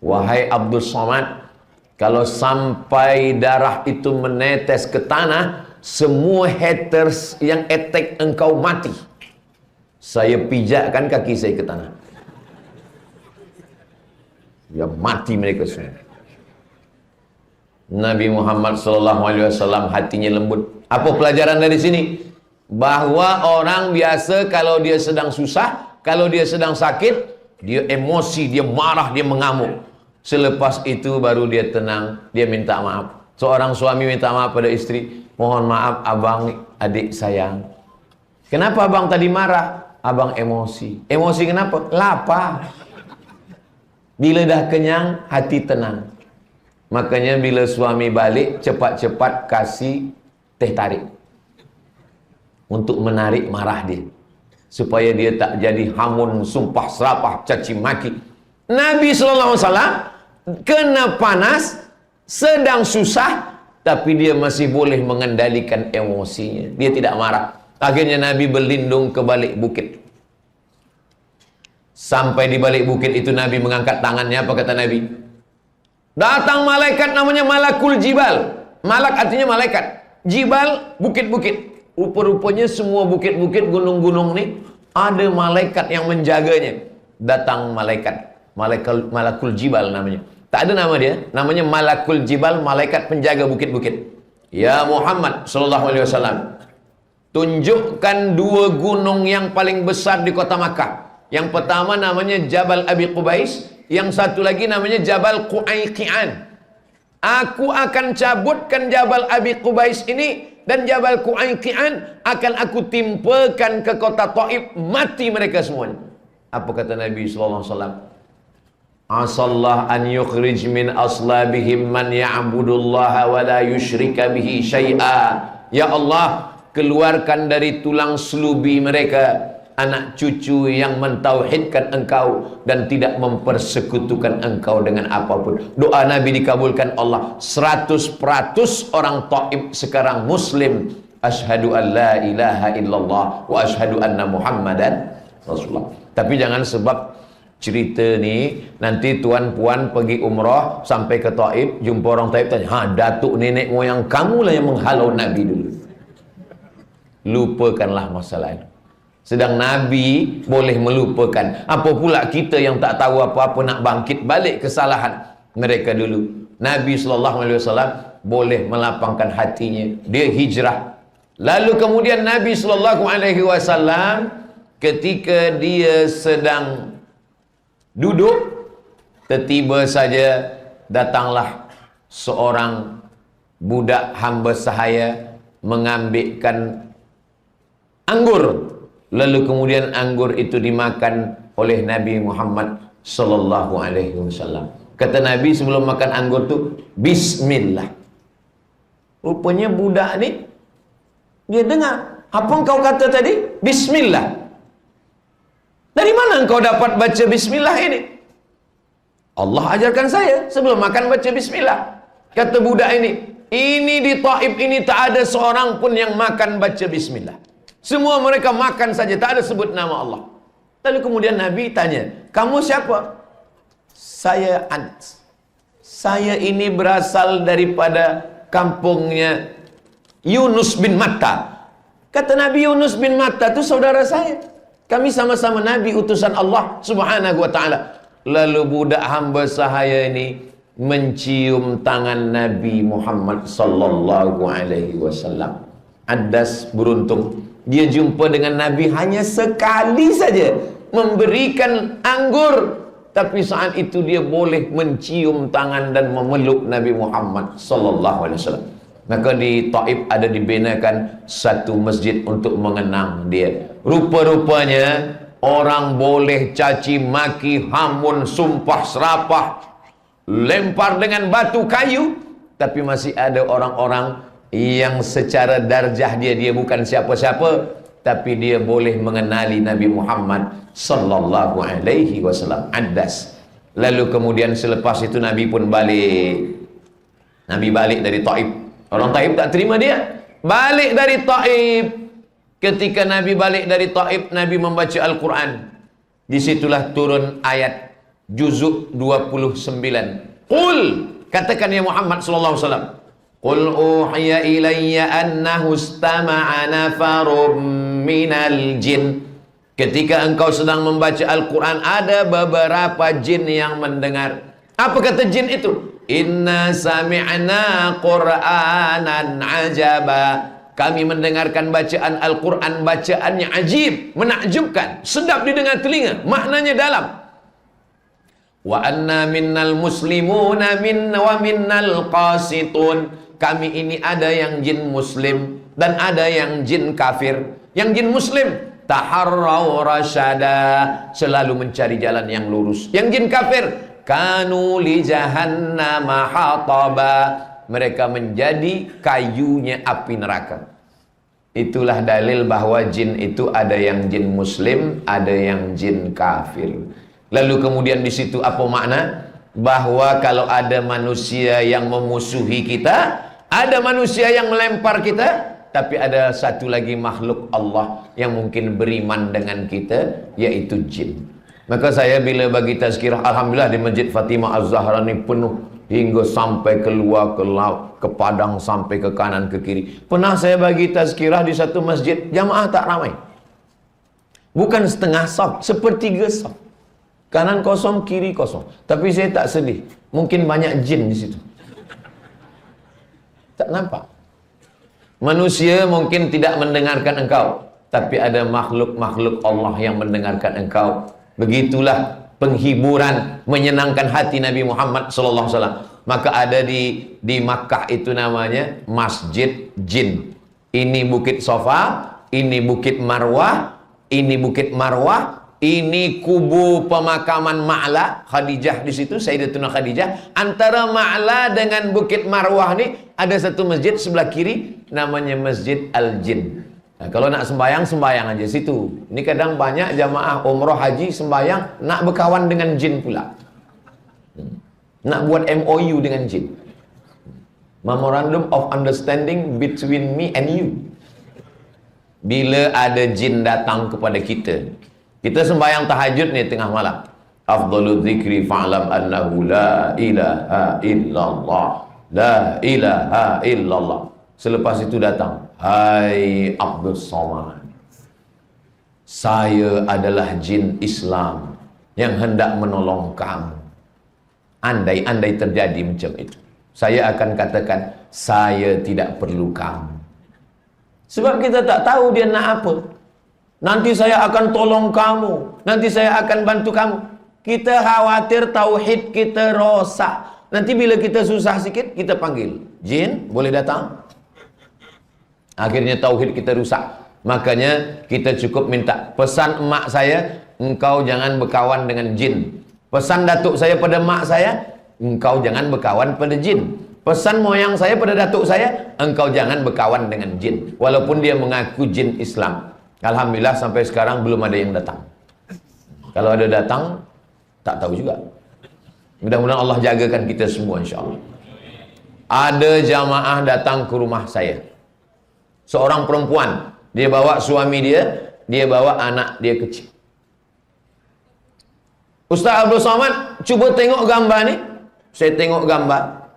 wahai Abdul Somad, kalau sampai darah itu menetes ke tanah, semua haters yang attack engkau mati. Saya pijakkan kaki saya ke tanah, ya mati mereka semua. Nabi Muhammad SAW hatinya lembut. Apa pelajaran dari sini? Bahwa orang biasa kalau dia sedang susah, kalau dia sedang sakit, dia emosi, dia marah, dia mengamuk. Selepas itu baru dia tenang, dia minta maaf. Seorang suami minta maaf pada istri, mohon maaf abang, adik sayang. Kenapa abang tadi marah? Abang emosi. Emosi kenapa? Lapar. Bila dah kenyang, hati tenang. Makanya bila suami balik, cepat-cepat kasih teh tarik untuk menarik marah dia, supaya dia tak jadi hamun, sumpah serapah, caci maki. Nabi SAW kena panas, sedang susah, tapi dia masih boleh mengendalikan emosinya. Dia tidak marah. Akhirnya Nabi berlindung ke balik bukit. Sampai di balik bukit itu Nabi mengangkat tangannya. Apa kata Nabi? Datang malaikat namanya Malakul Jibal. Malak artinya malaikat, Jibal bukit-bukit. Rupa-rupanya semua bukit-bukit, gunung-gunung ini ada malaikat yang menjaganya. Datang malaikat, Malakul Jibal namanya. Tak ada nama dia, namanya Malakul Jibal, malaikat penjaga bukit-bukit. Ya Muhammad sallallahu alaihi wasallam, tunjukkan dua gunung yang paling besar di kota Makkah. Yang pertama namanya Jabal Abi Qubais, yang satu lagi namanya Jabal Qu'ayqi'an. Aku akan cabutkan Jabal Abi Qubais ini, dan Jabal Qu'ayqi'an akan aku timpakan ke kota Taif, mati mereka semuanya. Apa kata Nabi sallallahu alaihi wasallam? Asallah an yukhrij min aslabihim man ya'budullaha wa la yusyrika bihi syai'a. Ya Allah, keluarkan dari tulang selubi mereka anak cucu yang mentauhidkan engkau dan tidak mempersekutukan engkau dengan apapun. Doa Nabi dikabulkan Allah. 100% orang Taif sekarang Muslim. Asyhadu an la ilaha illallah wa asyhadu anna Muhammadan Rasulullah. Tapi jangan sebab cerita ni nanti tuan puan pergi umrah sampai ke Taif, jumpa orang Taif tanya, ha, datuk nenek moyang kamu lah yang menghalau Nabi dulu. Lupakanlah masalah itu. Sedang Nabi boleh melupakan. Apa pula kita yang tak tahu apa-apa nak bangkit balik kesalahan mereka dulu. Nabi SAW boleh melapangkan hatinya. Dia hijrah. Lalu kemudian Nabi SAW ketika dia sedang duduk, tiba-tiba saja datanglah seorang budak hamba sahaya mengambilkan anggur. Lalu kemudian anggur itu dimakan oleh Nabi Muhammad sallallahu alaihi wasallam. Kata Nabi sebelum makan anggur tu, bismillah. Rupanya budak ni dia dengar, apa engkau kata tadi? Bismillah. Dari mana engkau dapat baca bismillah ini? Allah ajarkan saya sebelum makan baca bismillah. Kata budak ini di Taif ini tak ada seorang pun yang makan baca bismillah. Semua mereka makan saja, tak ada sebut nama Allah. Lalu kemudian Nabi tanya, kamu siapa? Saya Anas. Saya ini berasal daripada kampungnya Yunus bin Matta. Kata Nabi, Yunus bin Matta itu saudara saya. Kami sama-sama Nabi utusan Allah subhanahu wa ta'ala. Lalu budak hamba sahaya ini mencium tangan Nabi Muhammad sallallahu alaihi wasallam. Adas beruntung, dia jumpa dengan Nabi hanya sekali saja memberikan anggur, tapi saat itu dia boleh mencium tangan dan memeluk Nabi Muhammad sallallahu alaihi wasallam. Maka di Taif ada dibinakan satu masjid untuk mengenang dia. Rupa-rupanya orang boleh caci maki, hamun, sumpah serapah, lempar dengan batu kayu, tapi masih ada orang-orang yang secara darjah dia bukan siapa-siapa, tapi dia boleh mengenali Nabi Muhammad sallallahu alaihi wasallam. Adas. Lalu kemudian selepas itu Nabi pun balik. Nabi balik dari Taif. Orang Taif tak terima dia. Balik dari Taif. Ketika Nabi balik dari Taif, Nabi membaca Al-Quran. Disitulah turun ayat juzuk 29. Qul, katakan ya Muhammad sallallahu alaihi wasallam, qul uhiya ilayya annahu istama'a nafarum minal jin. Ketika engkau sedang membaca Al-Quran, ada beberapa jin yang mendengar. Apa kata jin itu? Inna sami'na Qur'anan ajaba. Kami mendengarkan bacaan Al-Quran, bacaannya ajib, menakjubkan, sedap didengar telinga, maknanya dalam. Wa anna minnal muslimuna wa minnal qasitun. Kami ini ada yang jin muslim dan ada yang jin kafir. Yang jin muslim taharraw rasyada, selalu mencari jalan yang lurus. Yang jin kafir kanu li jahannama hataba, mereka menjadi kayunya api neraka. Itulah dalil bahwa jin itu ada yang jin muslim, ada yang jin kafir. Lalu kemudian di situ apa makna? Bahwa kalau ada manusia yang memusuhi kita, ada manusia yang melempar kita, tapi ada satu lagi makhluk Allah yang mungkin beriman dengan kita, yaitu jin. Maka saya bila bagi tazkirah, alhamdulillah di Masjid Fatimah Az-Zahra ini penuh hingga sampai keluar ke laut, ke padang, sampai ke kanan ke kiri. Pernah saya bagi tazkirah di satu masjid, jamaah tak ramai. Bukan setengah saf, sepertiga saf. Kanan kosong, kiri kosong. Tapi saya tak sedih. Mungkin banyak jin di situ. Tak nampak. Manusia mungkin tidak mendengarkan engkau, tapi ada makhluk-makhluk Allah yang mendengarkan engkau. Begitulah penghiburan, menyenangkan hati Nabi Muhammad sallallahu alaihi wasallam. Maka ada di Makkah itu namanya Masjid Jin. Ini Bukit Sofa, ini Bukit Marwah, ini Bukit Marwah, ini kubu pemakaman Ma'la, Khadijah di situ, Sayyidatuna Khadijah. Antara Ma'la dengan Bukit Marwah ini ada satu masjid sebelah kiri namanya Masjid Al-Jin. Nah, kalau nak sembayang aja situ. Ini kadang banyak jamaah umrah haji sembayang nak berkawan dengan jin pula. Nak buat MOU dengan jin. Memorandum of Understanding between me and you. Bila ada jin datang kepada kita, kita sembahyang tahajud ni tengah malam. Afdhalu dzikri fa'lam annahu la ilaha illallah. La ilaha illallah. Selepas itu datang, hai Abdul Somad, saya adalah jin Islam yang hendak menolong kamu. Andai-andai terjadi macam itu, saya akan katakan, saya tidak perlu kamu. Sebab kita tak tahu dia nak apa. Nanti saya akan tolong kamu, nanti saya akan bantu kamu. Kita khawatir tauhid kita rosak. Nanti bila kita susah sikit, kita panggil jin, boleh datang? Akhirnya tauhid kita rusak. Makanya kita cukup minta. Pesan emak saya, engkau jangan berkawan dengan jin. Pesan datuk saya pada mak saya, engkau jangan berkawan pada jin. Pesan moyang saya pada datuk saya, engkau jangan berkawan dengan jin. Walaupun dia mengaku jin Islam. Alhamdulillah sampai sekarang belum ada yang datang. Kalau ada datang, tak tahu juga. Mudah-mudahan Allah jagakan kita semua insyaAllah. Ada jamaah datang ke rumah saya. Seorang perempuan, dia bawa suami dia bawa anak dia kecil. Ustaz Abdul Somad, cuba tengok gambar ni. Saya tengok gambar.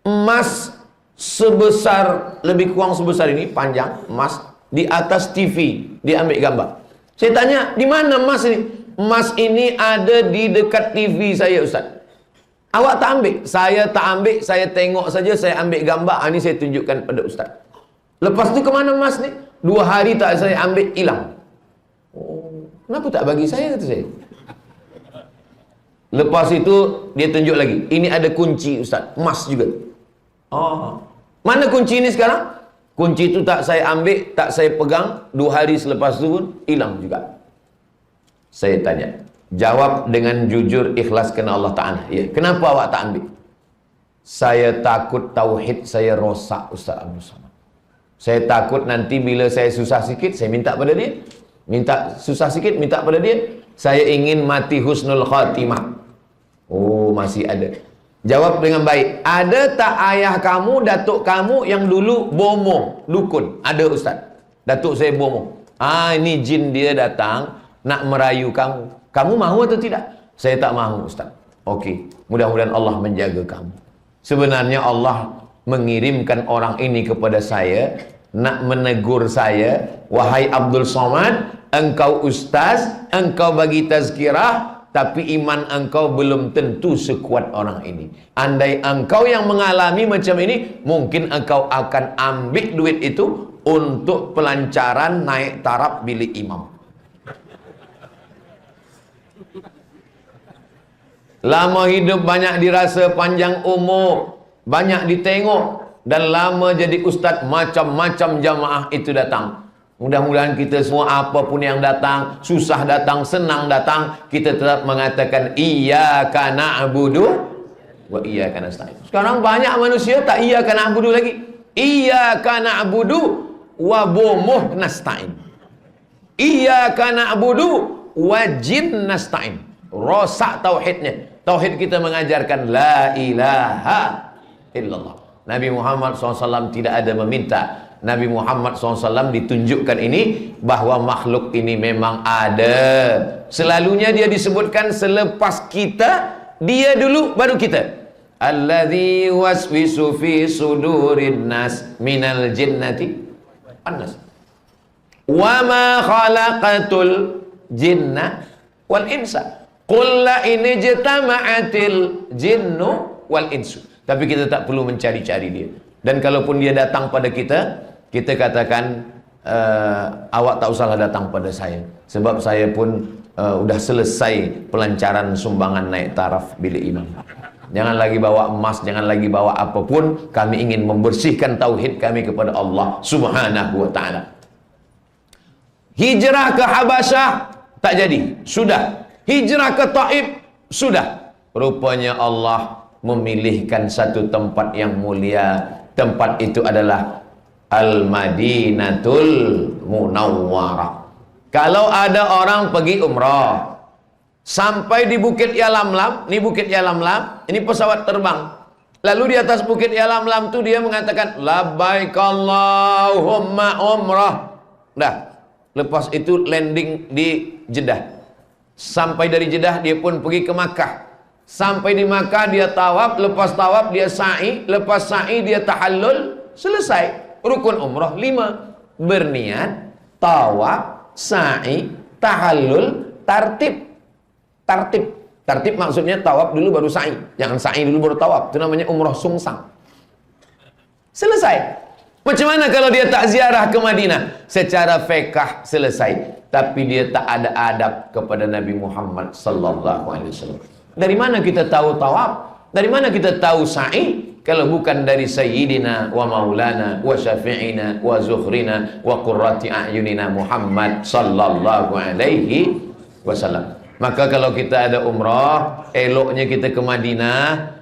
Emas sebesar, lebih kurang sebesar ini, panjang, emas, di atas TV, dia ambil gambar. Saya tanya, di mana emas ini? Emas ini ada di dekat TV saya, Ustaz. Awak tak ambil? Saya tak ambil, saya tengok saja, saya ambil gambar. Ini saya tunjukkan pada Ustaz. Lepas tu ke mana emas ni? 2 hari tak saya ambil, hilang. Oh, kenapa tak bagi saya, kata saya. Lepas itu dia tunjuk lagi. Ini ada kunci Ustaz, emas juga. Oh, mana kunci ini sekarang? Kunci itu tak saya ambil, tak saya pegang. 2 hari selepas itu pun hilang juga. Saya tanya, jawab dengan jujur, ikhlas kerana Allah Ta'ala. Ya, kenapa awak tak ambil? Saya takut tauhid saya rosak, Ustaz Abdul Somad. Saya takut nanti bila saya susah sikit, saya minta pada dia. Minta susah sikit, minta pada dia. Saya ingin mati husnul khatimah. Oh, masih ada. Jawab dengan baik. Ada tak ayah kamu, datuk kamu yang dulu bomoh, dukun? Ada Ustaz. Datuk saya bomoh. Ini jin dia datang nak merayu kamu. Kamu mahu atau tidak? Saya tak mahu Ustaz. Okey, mudah-mudahan Allah menjaga kamu. Sebenarnya Allah mengirimkan orang ini kepada saya nak menegur saya, wahai Abdul Somad, engkau ustaz, engkau bagi tazkirah, tapi iman engkau belum tentu sekuat orang ini. Andai engkau yang mengalami macam ini, mungkin engkau akan ambil duit itu untuk pelancaran naik taraf bilik imam. Lama hidup banyak dirasa, panjang umur banyak ditengok, dan lama jadi ustaz, macam-macam jamaah itu datang. Mudah-mudahan kita semua, apapun yang datang, susah datang, senang datang, kita tetap mengatakan iyyaka na'budu wa iyyaka nasta'in. Sekarang banyak manusia tak iyyaka na'budu lagi. Iyyaka na'budu wa bomoh nasta'in. Iyyaka na'budu wa jin nasta'in. Rosak tauhidnya. Tauhid kita mengajarkan la ilaha illallah. Nabi Muhammad SAW tidak ada meminta. Nabi Muhammad SAW ditunjukkan ini bahwa makhluk ini memang ada. Selalunya dia disebutkan selepas kita, dia dulu baru kita. Alladzi waswisu fi sudurin nas minal jinnati annas. Wa ma khalaqatul jinna wal insa. Qul la in ijtama'atil jinnu wal insu. Tapi kita tak perlu mencari-cari dia. Dan kalaupun dia datang pada kita, kita katakan, awak tak usahlah datang pada saya. Sebab saya pun udah selesai pelancaran sumbangan naik taraf bilik imam. Jangan lagi bawa emas, jangan lagi bawa apapun. Kami ingin membersihkan tauhid kami kepada Allah Subhanahu wa ta'ala. Hijrah ke Habasyah tak jadi, sudah. Hijrah ke Taif, sudah. Rupanya Allah memilihkan satu tempat yang mulia. Tempat itu adalah Al-Madinatul Munawwarah. Kalau ada orang pergi umrah, sampai di Bukit Yalamlam, ini Bukit Yalamlam, ini pesawat terbang. Lalu di atas Bukit Yalamlam tu dia mengatakan labbaik Allahumma umrah. Dah. Lepas itu landing di Jeddah. Sampai dari Jeddah dia pun pergi ke Makkah. Sampai di Makkah dia tawaf, lepas tawaf dia sa'i, lepas sa'i dia tahallul, selesai. Rukun umrah 5. Berniat, tawaf, sa'i, tahallul, tartib. Tartib. Tartib maksudnya tawaf dulu baru sa'i. Jangan sa'i dulu baru tawaf. Itu namanya umrah sungsang. Selesai. Macam mana kalau dia tak ziarah ke Madinah? Secara fiqh selesai. Tapi dia tak ada adab kepada Nabi Muhammad sallallahu alaihi wasallam. Dari mana kita tahu tawaf? Dari mana kita tahu sa'i? Kalau bukan dari Sayyidina wa Maulana wa Syafi'ina wa Zuhrina wa Qurrati A'yunina Muhammad sallallahu alaihi wasallam. Maka kalau kita ada umrah, eloknya kita ke Madinah.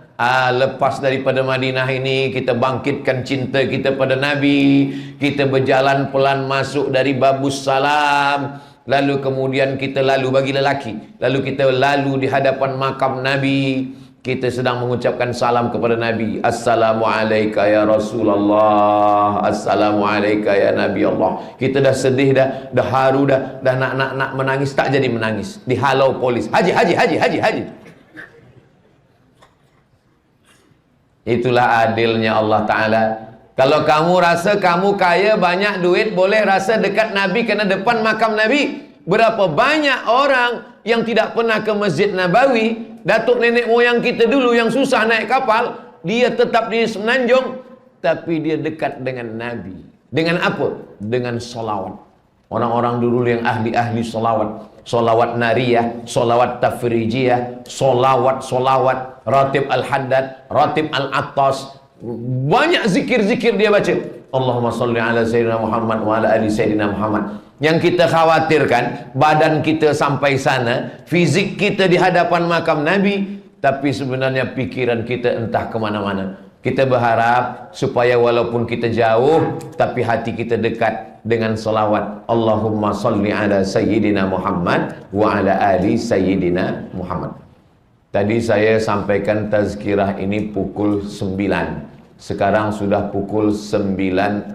Lepas daripada Madinah ini, kita bangkitkan cinta kita pada Nabi. Kita berjalan pelan masuk dari Babus Salam. Lalu kemudian kita lalu bagi lelaki. Lalu kita lalu di hadapan makam Nabi. Kita sedang mengucapkan salam kepada Nabi. Assalamualaikum ya Rasulullah. Assalamualaikum ya Nabi Allah. Kita dah sedih dah haru dah nak menangis, tak jadi menangis. Dihalau polis. Haji. Itulah adilnya Allah Ta'ala. Kalau kamu rasa kamu kaya, banyak duit, boleh rasa dekat Nabi kerana depan makam Nabi. Berapa banyak orang yang tidak pernah ke Masjid Nabawi. Datuk nenek moyang kita dulu yang susah naik kapal, dia tetap di Semenanjung, tapi dia dekat dengan Nabi. Dengan apa? Dengan solawat. Orang-orang dulu yang ahli-ahli solawat. Solawat nariyah, solawat tafrijiyah, solawat, ratib al-haddad, ratib al-attas. Banyak zikir-zikir dia baca. Allahumma salli ala Sayyidina Muhammad wa ala ali Sayyidina Muhammad. Yang kita khawatirkan, badan kita sampai sana, fizik kita di hadapan makam Nabi, tapi sebenarnya pikiran kita entah kemana-mana. Kita berharap supaya walaupun kita jauh, tapi hati kita dekat dengan salawat. Allahumma salli ala Sayyidina Muhammad wa ala ali Sayyidina Muhammad. Tadi saya sampaikan tazkirah ini pukul 9. Sekarang sudah pukul 9.48.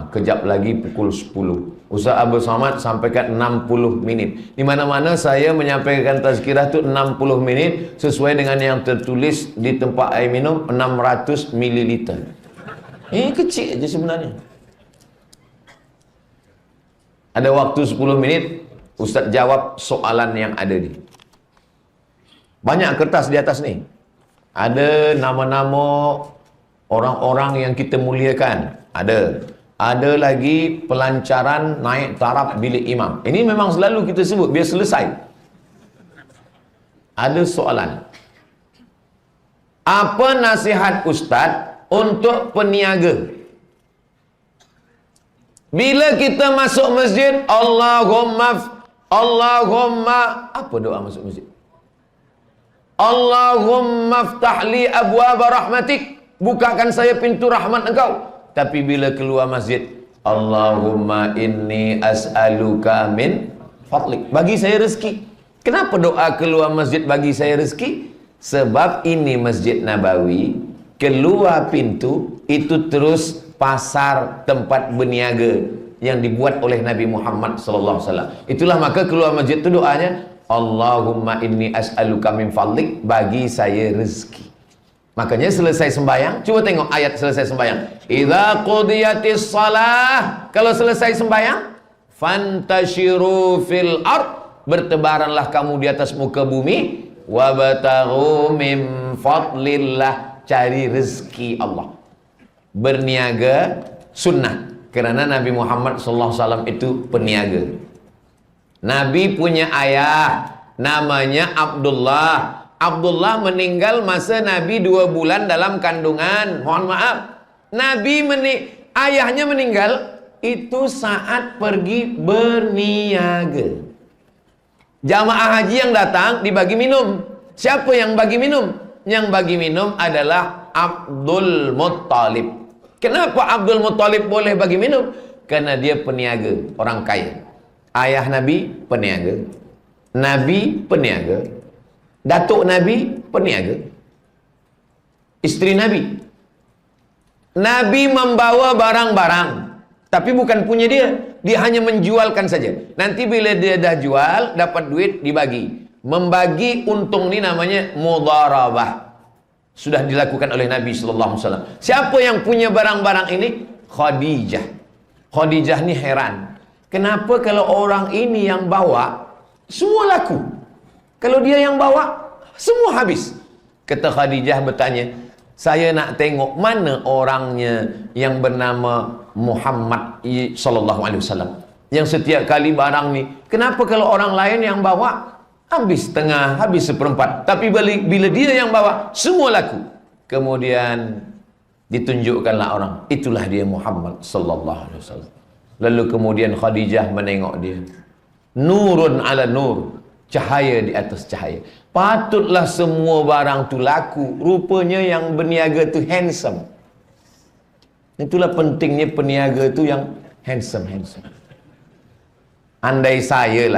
Kejap lagi pukul 10. Ustaz Abdul Somad sampaikan 60 minit. Di mana-mana saya menyampaikan tazkirah itu 60 minit sesuai dengan yang tertulis di tempat air minum 600 ml. Ini kecil aja sebenarnya. Ada waktu 10 minit, Ustaz jawab soalan yang ada di. Banyak kertas di atas ni. Ada nama-nama orang-orang yang kita muliakan. Ada lagi pelancaran naik taraf bilik imam. Ini memang selalu kita sebut biar selesai. Ada soalan. Apa nasihat Ustaz untuk peniaga? Bila kita masuk masjid, Allahumma apa doa masuk masjid? Allahumma ftahli abwaaba rahmatik. Bukakan saya pintu rahmat Engkau. Tapi bila keluar masjid, Allahumma inni as'aluka min fadlik. Bagi saya rezeki. Kenapa doa keluar masjid bagi saya rezeki? Sebab ini Masjid Nabawi, keluar pintu itu terus pasar tempat berniaga yang dibuat oleh Nabi Muhammad sallallahu alaihi wasallam. Itulah maka keluar masjid itu doanya, Allahumma inni as'aluka min fadlik, bagi saya rezeki. Makanya selesai sembahyang, coba tengok ayat selesai sembahyang. Idza qudiyatis shalah, kalau selesai sembahyang, fantashiru fil ard, bertebaranlah kamu di atas muka bumi, wabtaghu min fadlillah, cari rezeki Allah. Berniaga sunnah, kerana Nabi Muhammad sallallahu alaihi wasallam itu peniaga. Nabi punya ayah namanya Abdullah. Abdullah meninggal masa Nabi 2 bulan dalam kandungan. Mohon maaf, ayahnya meninggal itu saat pergi berniaga. Jamaah haji yang datang dibagi minum. Siapa yang bagi minum? Yang bagi minum adalah Abdul Muttalib. Kenapa Abdul Muttalib boleh bagi minum? Karena dia peniaga, orang kaya. Ayah Nabi peniaga, Nabi peniaga, datuk Nabi peniaga, isteri Nabi. Nabi membawa barang-barang, tapi bukan punya dia. Dia hanya menjualkan saja. Nanti bila dia dah jual, dapat duit, dibagi. Membagi untung ni namanya mudharabah. Sudah dilakukan oleh Nabi sallallahu alaihi wasallam. Siapa yang punya barang-barang ini? Khadijah. Khadijah ni heran. Kenapa kalau orang ini yang bawa, semua laku? Kalau dia yang bawa, semua habis. Kata Khadijah bertanya, saya nak tengok mana orangnya yang bernama Muhammad sallallahu alaihi wasallam, yang setiap kali barang ni, kenapa kalau orang lain yang bawa habis setengah, habis seperempat, tapi bila dia yang bawa, semua laku. Kemudian ditunjukkanlah orang, itulah dia Muhammad sallallahu alaihi wasallam. Lalu kemudian Khadijah menengok dia. Nurun ala nur, cahaya di atas cahaya. Patutlah semua barang tu laku. Rupanya yang berniaga tu handsome. Itulah pentingnya peniaga tu yang handsome. Andai saya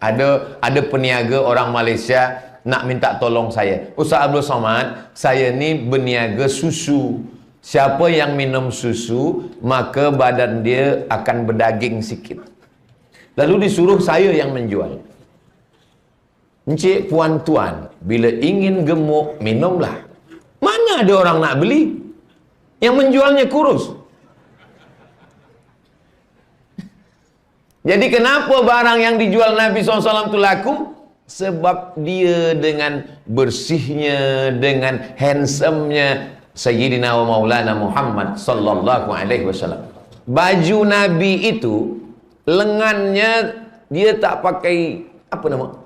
ada peniaga orang Malaysia nak minta tolong saya, Ustaz Abdul Somad, saya ni berniaga susu. Siapa yang minum susu, maka badan dia akan berdaging sikit. Lalu disuruh saya yang menjual. Encik, puan, tuan, bila ingin gemuk, minumlah. Mana ada orang nak beli? Yang menjualnya kurus. Jadi kenapa barang yang dijual Nabi SAW itu laku? Sebab dia dengan bersihnya, dengan handsome-nya Sayyidina wa Maulana Muhammad sallallahu alaihi wasallam. Baju Nabi itu lengannya dia tak pakai apa nama?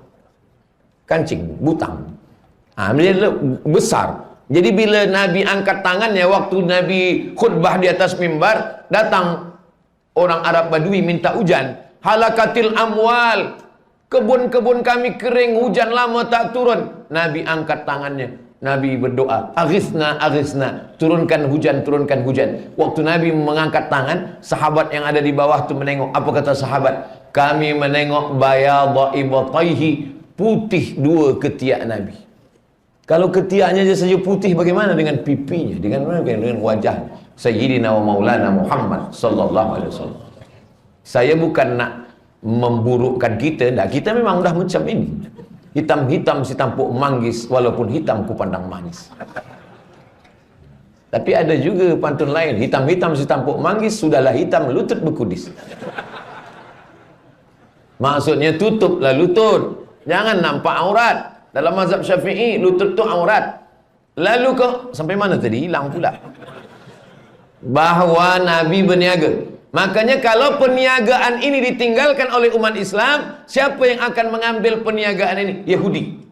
Kancing, butang. Dia besar. Jadi bila Nabi angkat tangannya waktu Nabi khutbah di atas mimbar, datang orang Arab Badui minta hujan. Halakatil amwal, kebun-kebun kami kering, hujan lama tak turun. Nabi angkat tangannya, Nabi berdoa, aghithna, aghithna, turunkan hujan, turunkan hujan. Waktu Nabi mengangkat tangan, sahabat yang ada di bawah tu menengok. Apa kata sahabat? Kami menengok bayadha ibataihi, putih dua ketiak Nabi. Kalau ketiaknya saja putih, bagaimana dengan pipinya, dengan wajah Sayyidina wa Maulana Muhammad sallallahu alaihi wasallam. Saya bukan nak memburukkan kita, nah, kita memang dah macam ini. Hitam-hitam si tampuk manggis, walaupun hitam ku pandang manis. Tapi ada juga pantun lain, hitam-hitam si tampuk manggis, sudahlah hitam lutut berkudis. Maksudnya tutuplah lutut, jangan nampak aurat. Dalam mazhab Syafi'i, lutut tu aurat. Lalu kau sampai mana tadi? Hilang pula. Bahawa Nabi berniaga. Makanya kalau perniagaan ini ditinggalkan oleh umat Islam, siapa yang akan mengambil perniagaan ini? Yahudi.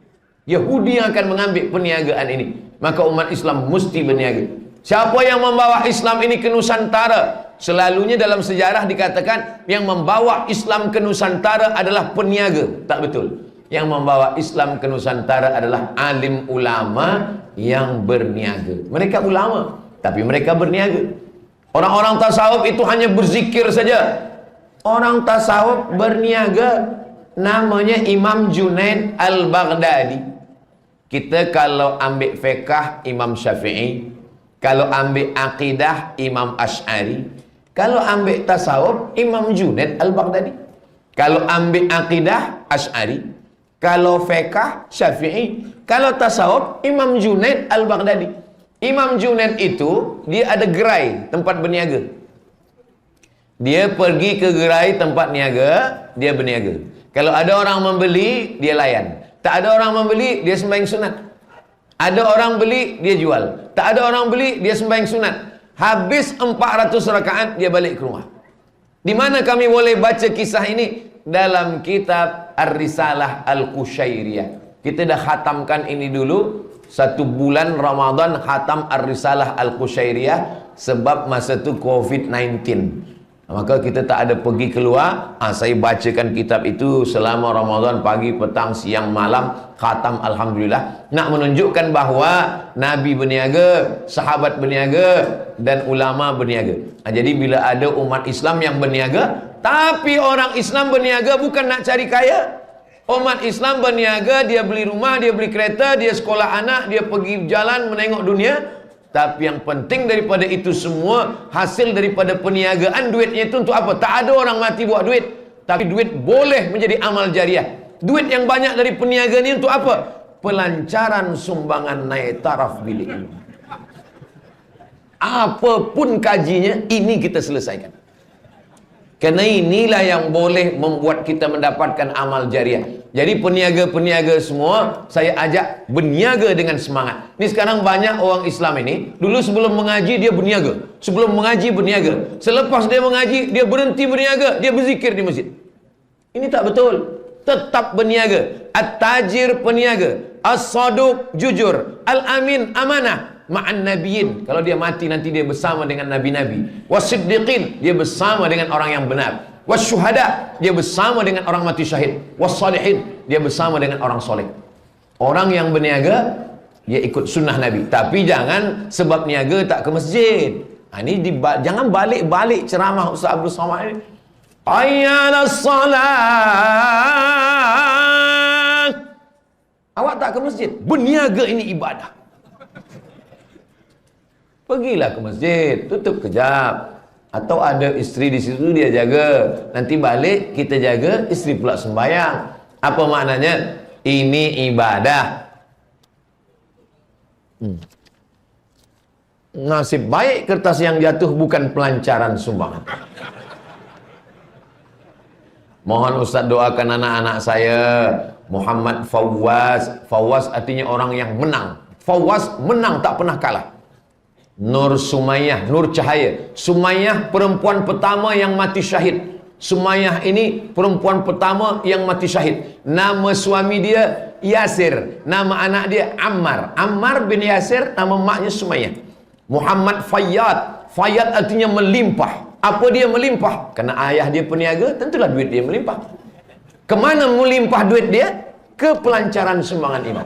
Yahudi yang akan mengambil perniagaan ini. Maka umat Islam mesti berniaga. Siapa yang membawa Islam ini ke Nusantara? Selalunya dalam sejarah dikatakan yang membawa Islam ke Nusantara adalah peniaga. Tak betul. Yang membawa Islam ke Nusantara adalah alim ulama yang berniaga. Mereka ulama, tapi mereka berniaga. Orang-orang tasawuf itu hanya berzikir saja. Orang tasawuf berniaga. Namanya Imam Junaid Al-Baghdadi. Kita kalau ambil fiqh Imam Syafi'i, kalau ambil akidah Imam Asy'ari, kalau ambil tasawuf Imam Junaid Al-Baghdadi. Kalau ambil akidah Asy'ari, kalau fiqh Syafi'i, kalau tasawuf Imam Junaid Al-Baghdadi. Imam Junaid itu dia ada gerai tempat berniaga. Dia pergi ke gerai tempat niaga, dia berniaga. Kalau ada orang membeli, dia layan. Tak ada orang membeli, dia sembahyang sunat. Ada orang beli, dia jual. Tak ada orang beli, dia sembahyang sunat. Habis 400 rakaat, dia balik ke rumah. Di mana kami boleh baca kisah ini? Dalam kitab Ar-Risalah Al-Qushairiyah. Kita dah khatamkan ini dulu. 1 bulan Ramadan khatam Ar-Risalah Al-Qushairiyah. Sebab masa tu COVID-19. Maka kita tak ada pergi keluar. Saya bacakan kitab itu selama Ramadan, pagi, petang, siang, malam. Khatam Alhamdulillah. Nak menunjukkan bahawa Nabi berniaga, sahabat berniaga, dan ulama berniaga. Jadi bila ada umat Islam yang berniaga, tapi orang Islam berniaga bukan nak cari kaya. Umat Islam berniaga, dia beli rumah, dia beli kereta, dia sekolah anak, dia pergi jalan menengok dunia. Tapi yang penting daripada itu semua, hasil daripada perniagaan, duitnya itu untuk apa? Tak ada orang mati buat duit. Tapi duit boleh menjadi amal jariah. Duit yang banyak dari perniagaan ini untuk apa? Pelancaran sumbangan naik taraf bilik ilmu. Apapun kajinya, ini kita selesaikan. Kerana inilah yang boleh membuat kita mendapatkan amal jariah. Jadi peniaga-peniaga semua, saya ajak berniaga dengan semangat. Ini sekarang banyak orang Islam ini, dulu sebelum mengaji dia berniaga. Sebelum mengaji berniaga. Selepas dia mengaji, dia berhenti berniaga. Dia berzikir di masjid. Ini tak betul. Tetap berniaga. At-tajir peniaga. As-saduq jujur. Al-amin amanah. Ma'an nabiyin, kalau dia mati nanti dia bersama dengan nabi-nabi. Wasiddiqin, dia bersama dengan orang yang benar. wasyuhada, dia bersama dengan orang mati syahid, wassalihin, dia bersama dengan orang soleh. Orang yang berniaga, dia ikut sunnah Nabi. Tapi jangan sebab niaga tak ke masjid. Ini jangan balik-balik ceramah Ustaz Abdul Somad ini. Hayya 'alas salat. Awak tak ke masjid. Berniaga ini ibadah. Pergilah ke masjid, tutup kejap. Atau ada isteri di situ, dia jaga. Nanti balik kita jaga, isteri pula sembahyang. Apa maknanya? Ini ibadah. Nasib baik kertas yang jatuh bukan pelancaran sumbangan. Mohon Ustaz doakan anak-anak saya. Muhammad Fawaz. Fawaz artinya orang yang menang. Fawaz menang, tak pernah kalah. Nur Sumayyah, Nur Cahaya. Sumayyah perempuan pertama yang mati syahid. Sumayyah ini perempuan pertama yang mati syahid. Nama suami dia Yasir, nama anak dia Ammar. Ammar bin Yasir, nama maknya Sumayyah. Muhammad Fayyad. Fayyad artinya melimpah. Apa dia melimpah? Karena ayah dia peniaga, tentulah duit dia melimpah. Kemana melimpah duit dia? Ke pelancaran sumbangan iman.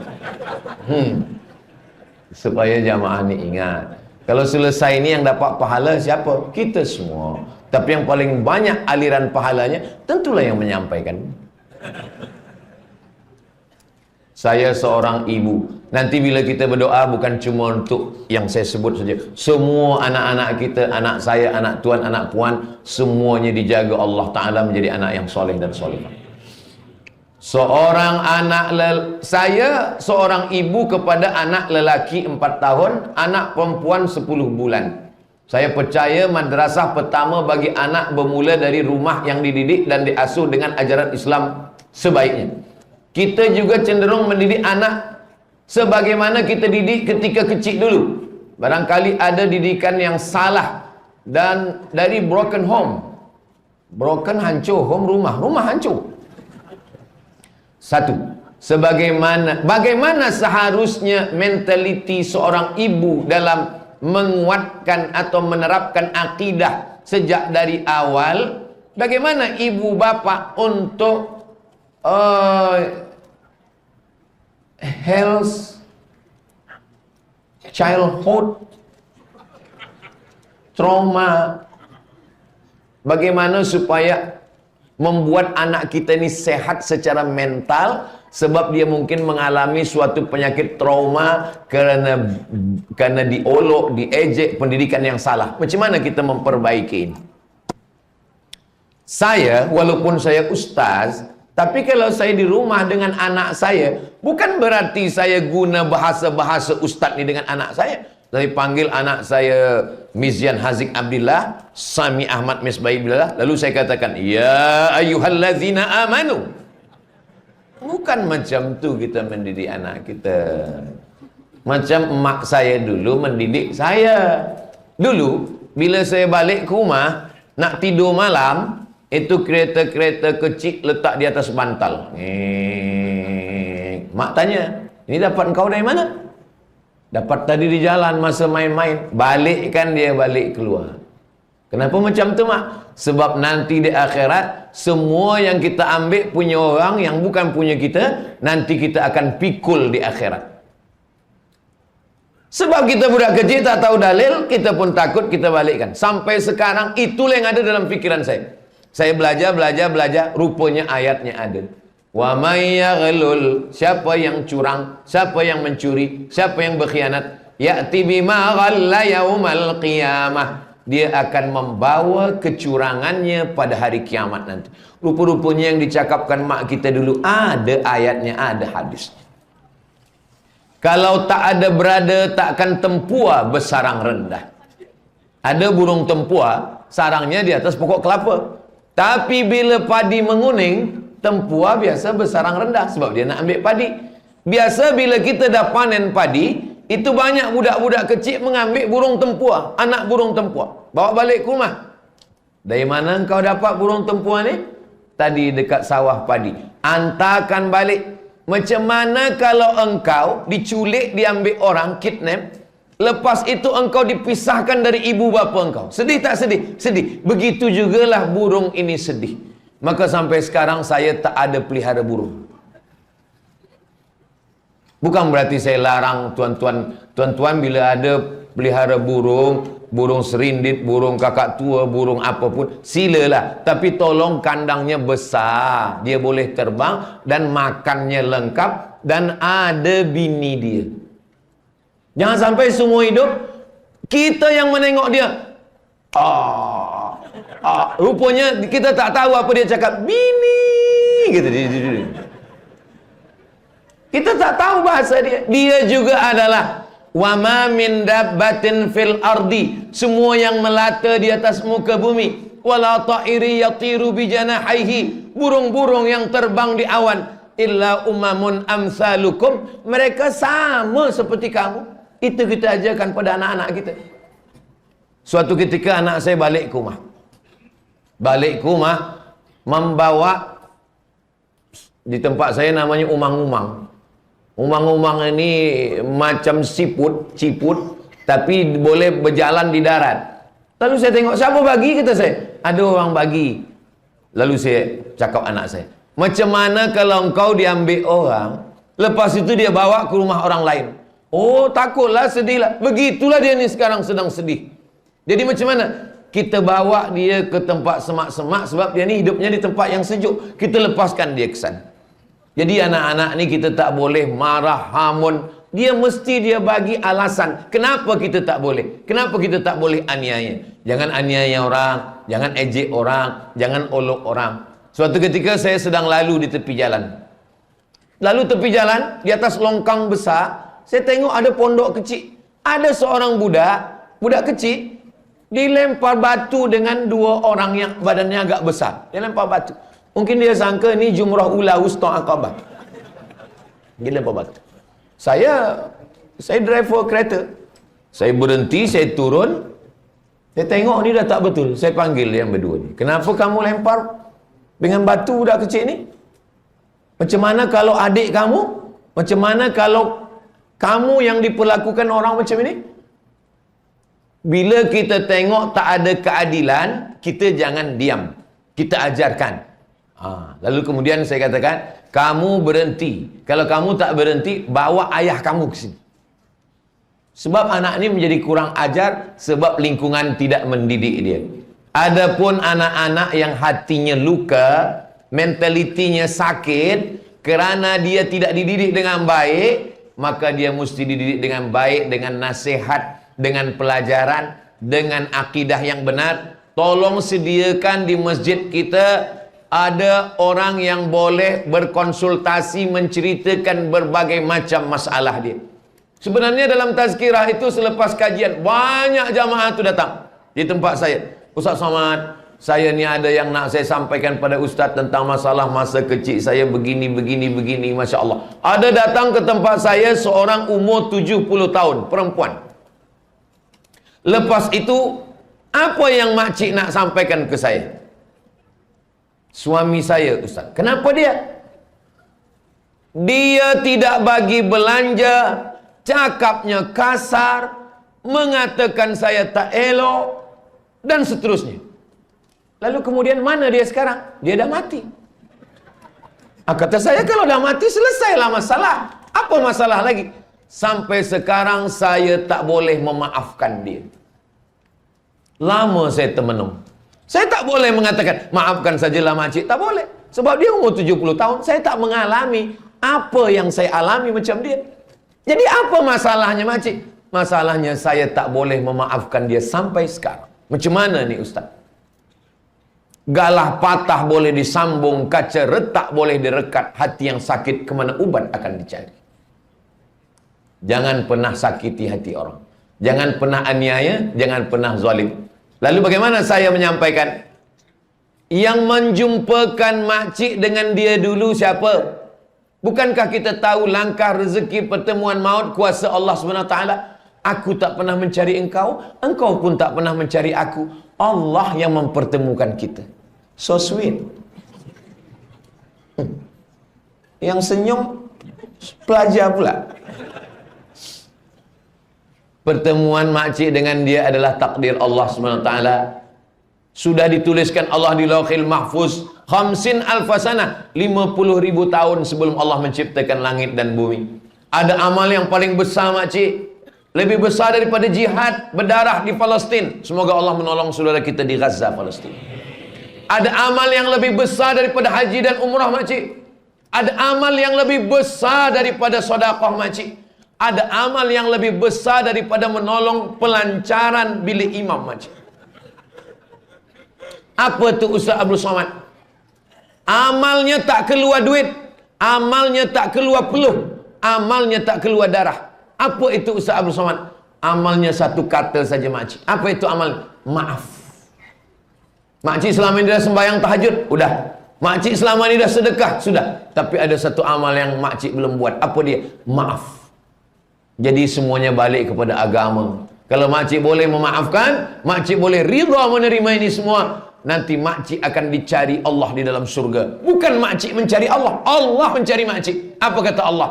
Supaya jamaah ini ingat, kalau selesai ini yang dapat pahala siapa? Kita semua. Tapi yang paling banyak aliran pahalanya, tentulah yang menyampaikan. Saya seorang ibu. Nanti bila kita berdoa bukan cuma untuk yang saya sebut saja. Semua anak-anak kita, anak saya, anak tuan, anak puan, semuanya dijaga Allah Ta'ala menjadi anak yang soleh dan solehah. Saya seorang ibu kepada anak lelaki 4 tahun, anak perempuan 10 bulan. Saya percaya madrasah pertama bagi anak bermula dari rumah yang dididik dan diasuh dengan ajaran Islam sebaiknya. Kita juga cenderung mendidik anak sebagaimana kita didik ketika kecil dulu. Barangkali ada didikan yang salah dan dari broken home. Broken hancur, home rumah hancur. Satu, bagaimana seharusnya mentaliti seorang ibu dalam menguatkan atau menerapkan akidah sejak dari awal. Bagaimana ibu bapa untuk health, childhood, trauma. Bagaimana supaya membuat anak kita ini sehat secara mental, sebab dia mungkin mengalami suatu penyakit trauma karena diolok, diejek, pendidikan yang salah. Macam mana kita memperbaiki ini? Saya, walaupun saya ustaz, tapi kalau saya di rumah dengan anak saya, bukan berarti saya guna bahasa-bahasa ustaz ni dengan anak saya. Saya panggil anak saya Mizyan Haziq Abdillah, Sami Ahmad Misbah Billah, lalu saya katakan, ya ayyuhallazina amanu. Bukan macam tu kita mendidik anak kita. Macam emak saya dulu mendidik saya. Dulu bila saya balik ke rumah nak tidur malam, itu kereta-kereta kecil letak di atas bantal. Mak tanya, ini dapat kau dari mana? Dapat tadi di jalan masa main-main. Balikkan dia balik keluar. Kenapa macam tu mak? Sebab nanti di akhirat, semua yang kita ambil punya orang yang bukan punya kita, nanti kita akan pikul di akhirat. Sebab kita budak kecil tak tahu dalil, kita pun takut, kita balikkan. Sampai sekarang itulah yang ada dalam pikiran saya. Saya belajar, rupanya ayatnya ada. Wa may yaghlul, siapa yang curang, siapa yang mencuri, siapa yang berkhianat, ya'ti bima ghalla yaumal qiyamah, dia akan membawa kecurangannya pada hari kiamat nanti. Rupa-rupanya yang dicakapkan mak kita dulu ada ayatnya, ada hadisnya. Kalau tak ada berada, takkan tempua bersarang rendah. Ada burung tempua, sarangnya di atas pokok kelapa. Tapi bila padi menguning, tempua biasa bersarang rendah sebab dia nak ambil padi. Biasa bila kita dah panen padi, itu banyak budak-budak kecil mengambil burung tempua, anak burung tempua, bawa balik ke rumah. Dari mana engkau dapat burung tempua ni? Tadi dekat sawah padi. Antarkan balik. Macam mana kalau engkau diculik, diambil orang, kidnap, Lepas itu engkau dipisahkan dari ibu bapa engkau. Sedih tak sedih? Sedih. Begitu jugalah burung ini sedih. Maka sampai sekarang saya tak ada pelihara burung. Bukan berarti saya larang tuan-tuan bila ada pelihara burung, burung serindit, burung kakak tua, burung apapun, silalah. Tapi tolong kandangnya besar, dia boleh terbang dan makannya lengkap dan ada bini dia. Jangan sampai semua hidup kita yang menengok dia. Rupanya kita tak tahu apa dia cakap. Bini gitu. Kita tak tahu bahasa dia. Dia juga adalah wa ma min dabbatin fil ardi, semua yang melata di atas muka bumi, wala ta'iri yatiru bi janahihi, burung-burung yang terbang di awan, illa umamun amsalukum, mereka sama seperti kamu. Itu kita ajarkan pada anak-anak kita. Suatu ketika anak saya balik ke rumah membawa, di tempat saya namanya umang-umang. Umang-umang ini macam ciput, tapi boleh berjalan di darat. Lalu saya tengok, siapa bagi? Kata saya, ada orang bagi. Lalu saya cakap anak saya, macam mana kalau engkau diambil orang, lepas itu dia bawa ke rumah orang lain? Oh, takutlah, sedihlah. Begitulah dia ni sekarang sedang sedih. Jadi macam mana? Kita bawa dia ke tempat semak-semak, sebab dia ni hidupnya di tempat yang sejuk. Kita lepaskan dia ke sana. Jadi anak-anak ni kita tak boleh marah, hamun. Dia mesti bagi alasan. Kenapa kita tak boleh? Kenapa kita tak boleh aniaya? Jangan aniaya orang, jangan ejek orang, jangan olok orang. Suatu ketika saya sedang lalu di tepi jalan. Lalu tepi jalan, di atas longkang besar, saya tengok ada pondok kecil. Ada seorang budak kecil, dilempar batu dengan dua orang yang badannya agak besar. Dia lempar batu. Mungkin dia sangka ni jumrah ula wusta Aqabah. Dia lempar batu. Saya driver kereta. Saya berhenti, saya turun. Saya tengok ni dah tak betul. Saya panggil yang berdua ni. Kenapa kamu lempar dengan batu budak kecil ni? Macam mana kalau adik kamu? Macam mana kalau kamu yang diperlakukan orang macam ini? Bila kita tengok tak ada keadilan, kita jangan diam. Kita ajarkan. Lalu kemudian saya katakan, kamu berhenti. Kalau kamu tak berhenti, bawa ayah kamu ke sini. Sebab anak ini menjadi kurang ajar, sebab lingkungan tidak mendidik dia. Adapun anak-anak yang hatinya luka, mentalitinya sakit, kerana dia tidak dididik dengan baik, maka dia mesti dididik dengan baik, dengan nasihat, dengan pelajaran, dengan akidah yang benar. Tolong sediakan di masjid kita ada orang yang boleh berkonsultasi, menceritakan berbagai macam masalah dia. Sebenarnya dalam tazkirah itu selepas kajian, banyak jamaah itu datang di tempat saya. Ustaz Somad, saya ni ada yang nak saya sampaikan pada Ustaz tentang masalah masa kecil saya begini, Masya Allah. Ada datang ke tempat saya seorang umur 70 tahun, perempuan. Lepas itu, apa yang makcik nak sampaikan ke saya? Suami saya, Ustaz. Kenapa dia? Dia tidak bagi belanja, cakapnya kasar, mengatakan saya tak elok, dan seterusnya. Lalu kemudian mana dia sekarang? Dia dah mati. Kata saya, kalau dah mati selesailah masalah. Apa masalah lagi? Sampai sekarang saya tak boleh memaafkan dia. Lama saya termenung. Saya tak boleh mengatakan, maafkan sajalah makcik. Tak boleh. Sebab dia umur 70 tahun. Saya tak mengalami apa yang saya alami macam dia. Jadi apa masalahnya makcik? Masalahnya saya tak boleh memaafkan dia sampai sekarang. Macam mana ni Ustaz? Galah patah boleh disambung, kaca retak boleh direkat, hati yang sakit kemana ubat akan dicari. Jangan pernah sakiti hati orang. Jangan pernah aniaya, jangan pernah zalim. Lalu bagaimana saya menyampaikan? Yang menjumpakan makcik dengan dia dulu siapa? Bukankah kita tahu langkah rezeki pertemuan maut kuasa Allah SWT? Aku tak pernah mencari engkau, engkau pun tak pernah mencari aku. Allah yang mempertemukan kita. So sweet. Yang senyum pelajar pula. Pertemuan makcik dengan dia adalah takdir Allah SWT. Sudah dituliskan Allah di Lauhil Mahfuz 50 alfasana, 50.000 tahun sebelum Allah menciptakan langit dan bumi. Ada amal yang paling besar makcik, lebih besar daripada jihad berdarah di Palestin. Semoga Allah menolong saudara kita di Gaza, Palestin. Ada amal yang lebih besar daripada haji dan umrah makcik. Ada amal yang lebih besar daripada sedekah makcik. Ada amal yang lebih besar daripada menolong pelancaran bilik imam makcik. Apa tu Ustaz Abdul Somad? Amalnya tak keluar duit, amalnya tak keluar peluh, amalnya tak keluar darah. Apa itu Ustaz Abdul Somad? Amalnya satu kata saja makcik. Apa itu amal? Maaf. Makcik selama ini dah sembahyang tahajud, udah. Makcik selama ini dah sedekah, sudah. Tapi ada satu amal yang makcik belum buat. Apa dia? Maaf. Jadi semuanya balik kepada agama. Kalau makcik boleh memaafkan, makcik boleh ridha menerima ini semua, nanti makcik akan dicari Allah di dalam surga. Bukan makcik mencari Allah, Allah mencari makcik. Apa kata Allah?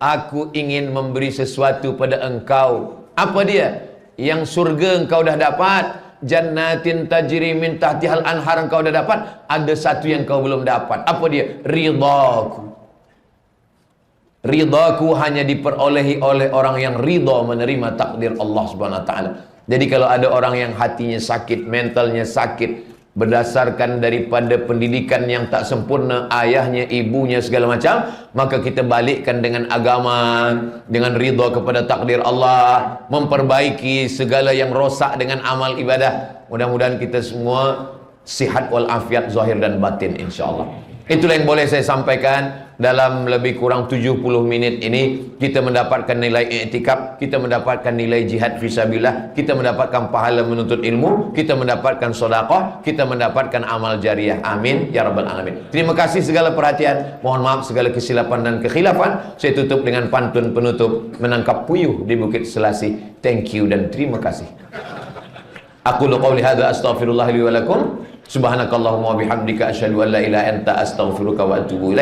Aku ingin memberi sesuatu pada engkau. Apa dia? Yang surga engkau dah dapat, jannatin tajri min tahtihal anhar engkau dah dapat. Ada satu yang kau belum dapat. Apa dia? Ridhaku. Ridhaku hanya diperolehi oleh orang yang ridha menerima takdir Allah Subhanahu wa taala. Jadi kalau ada orang yang hatinya sakit, mentalnya sakit, berdasarkan daripada pendidikan yang tak sempurna, ayahnya, ibunya, segala macam, maka kita balikkan dengan agama, dengan ridha kepada takdir Allah, memperbaiki segala yang rosak dengan amal ibadah. Mudah-mudahan kita semua sihat walafiat zahir dan batin, insyaAllah. Itulah yang boleh saya sampaikan. Dalam lebih kurang 70 minit ini kita mendapatkan nilai i'tikaf, kita mendapatkan nilai jihad fisabilillah, kita mendapatkan pahala menuntut ilmu, kita mendapatkan sedekah, kita mendapatkan amal jariah. Amin ya rabbal alamin. Terima kasih segala perhatian. Mohon maaf segala kesilapan dan kekhilafan. Saya tutup dengan pantun penutup, menangkap puyuh di Bukit Selasi. Thank you dan terima kasih. Aqulu qawli hadza astaghfirullah li wa lakum. Subhanakallahumma wa bihamdika asyhadu an la ilaha illa anta astaghfiruka wa atubu ilaik.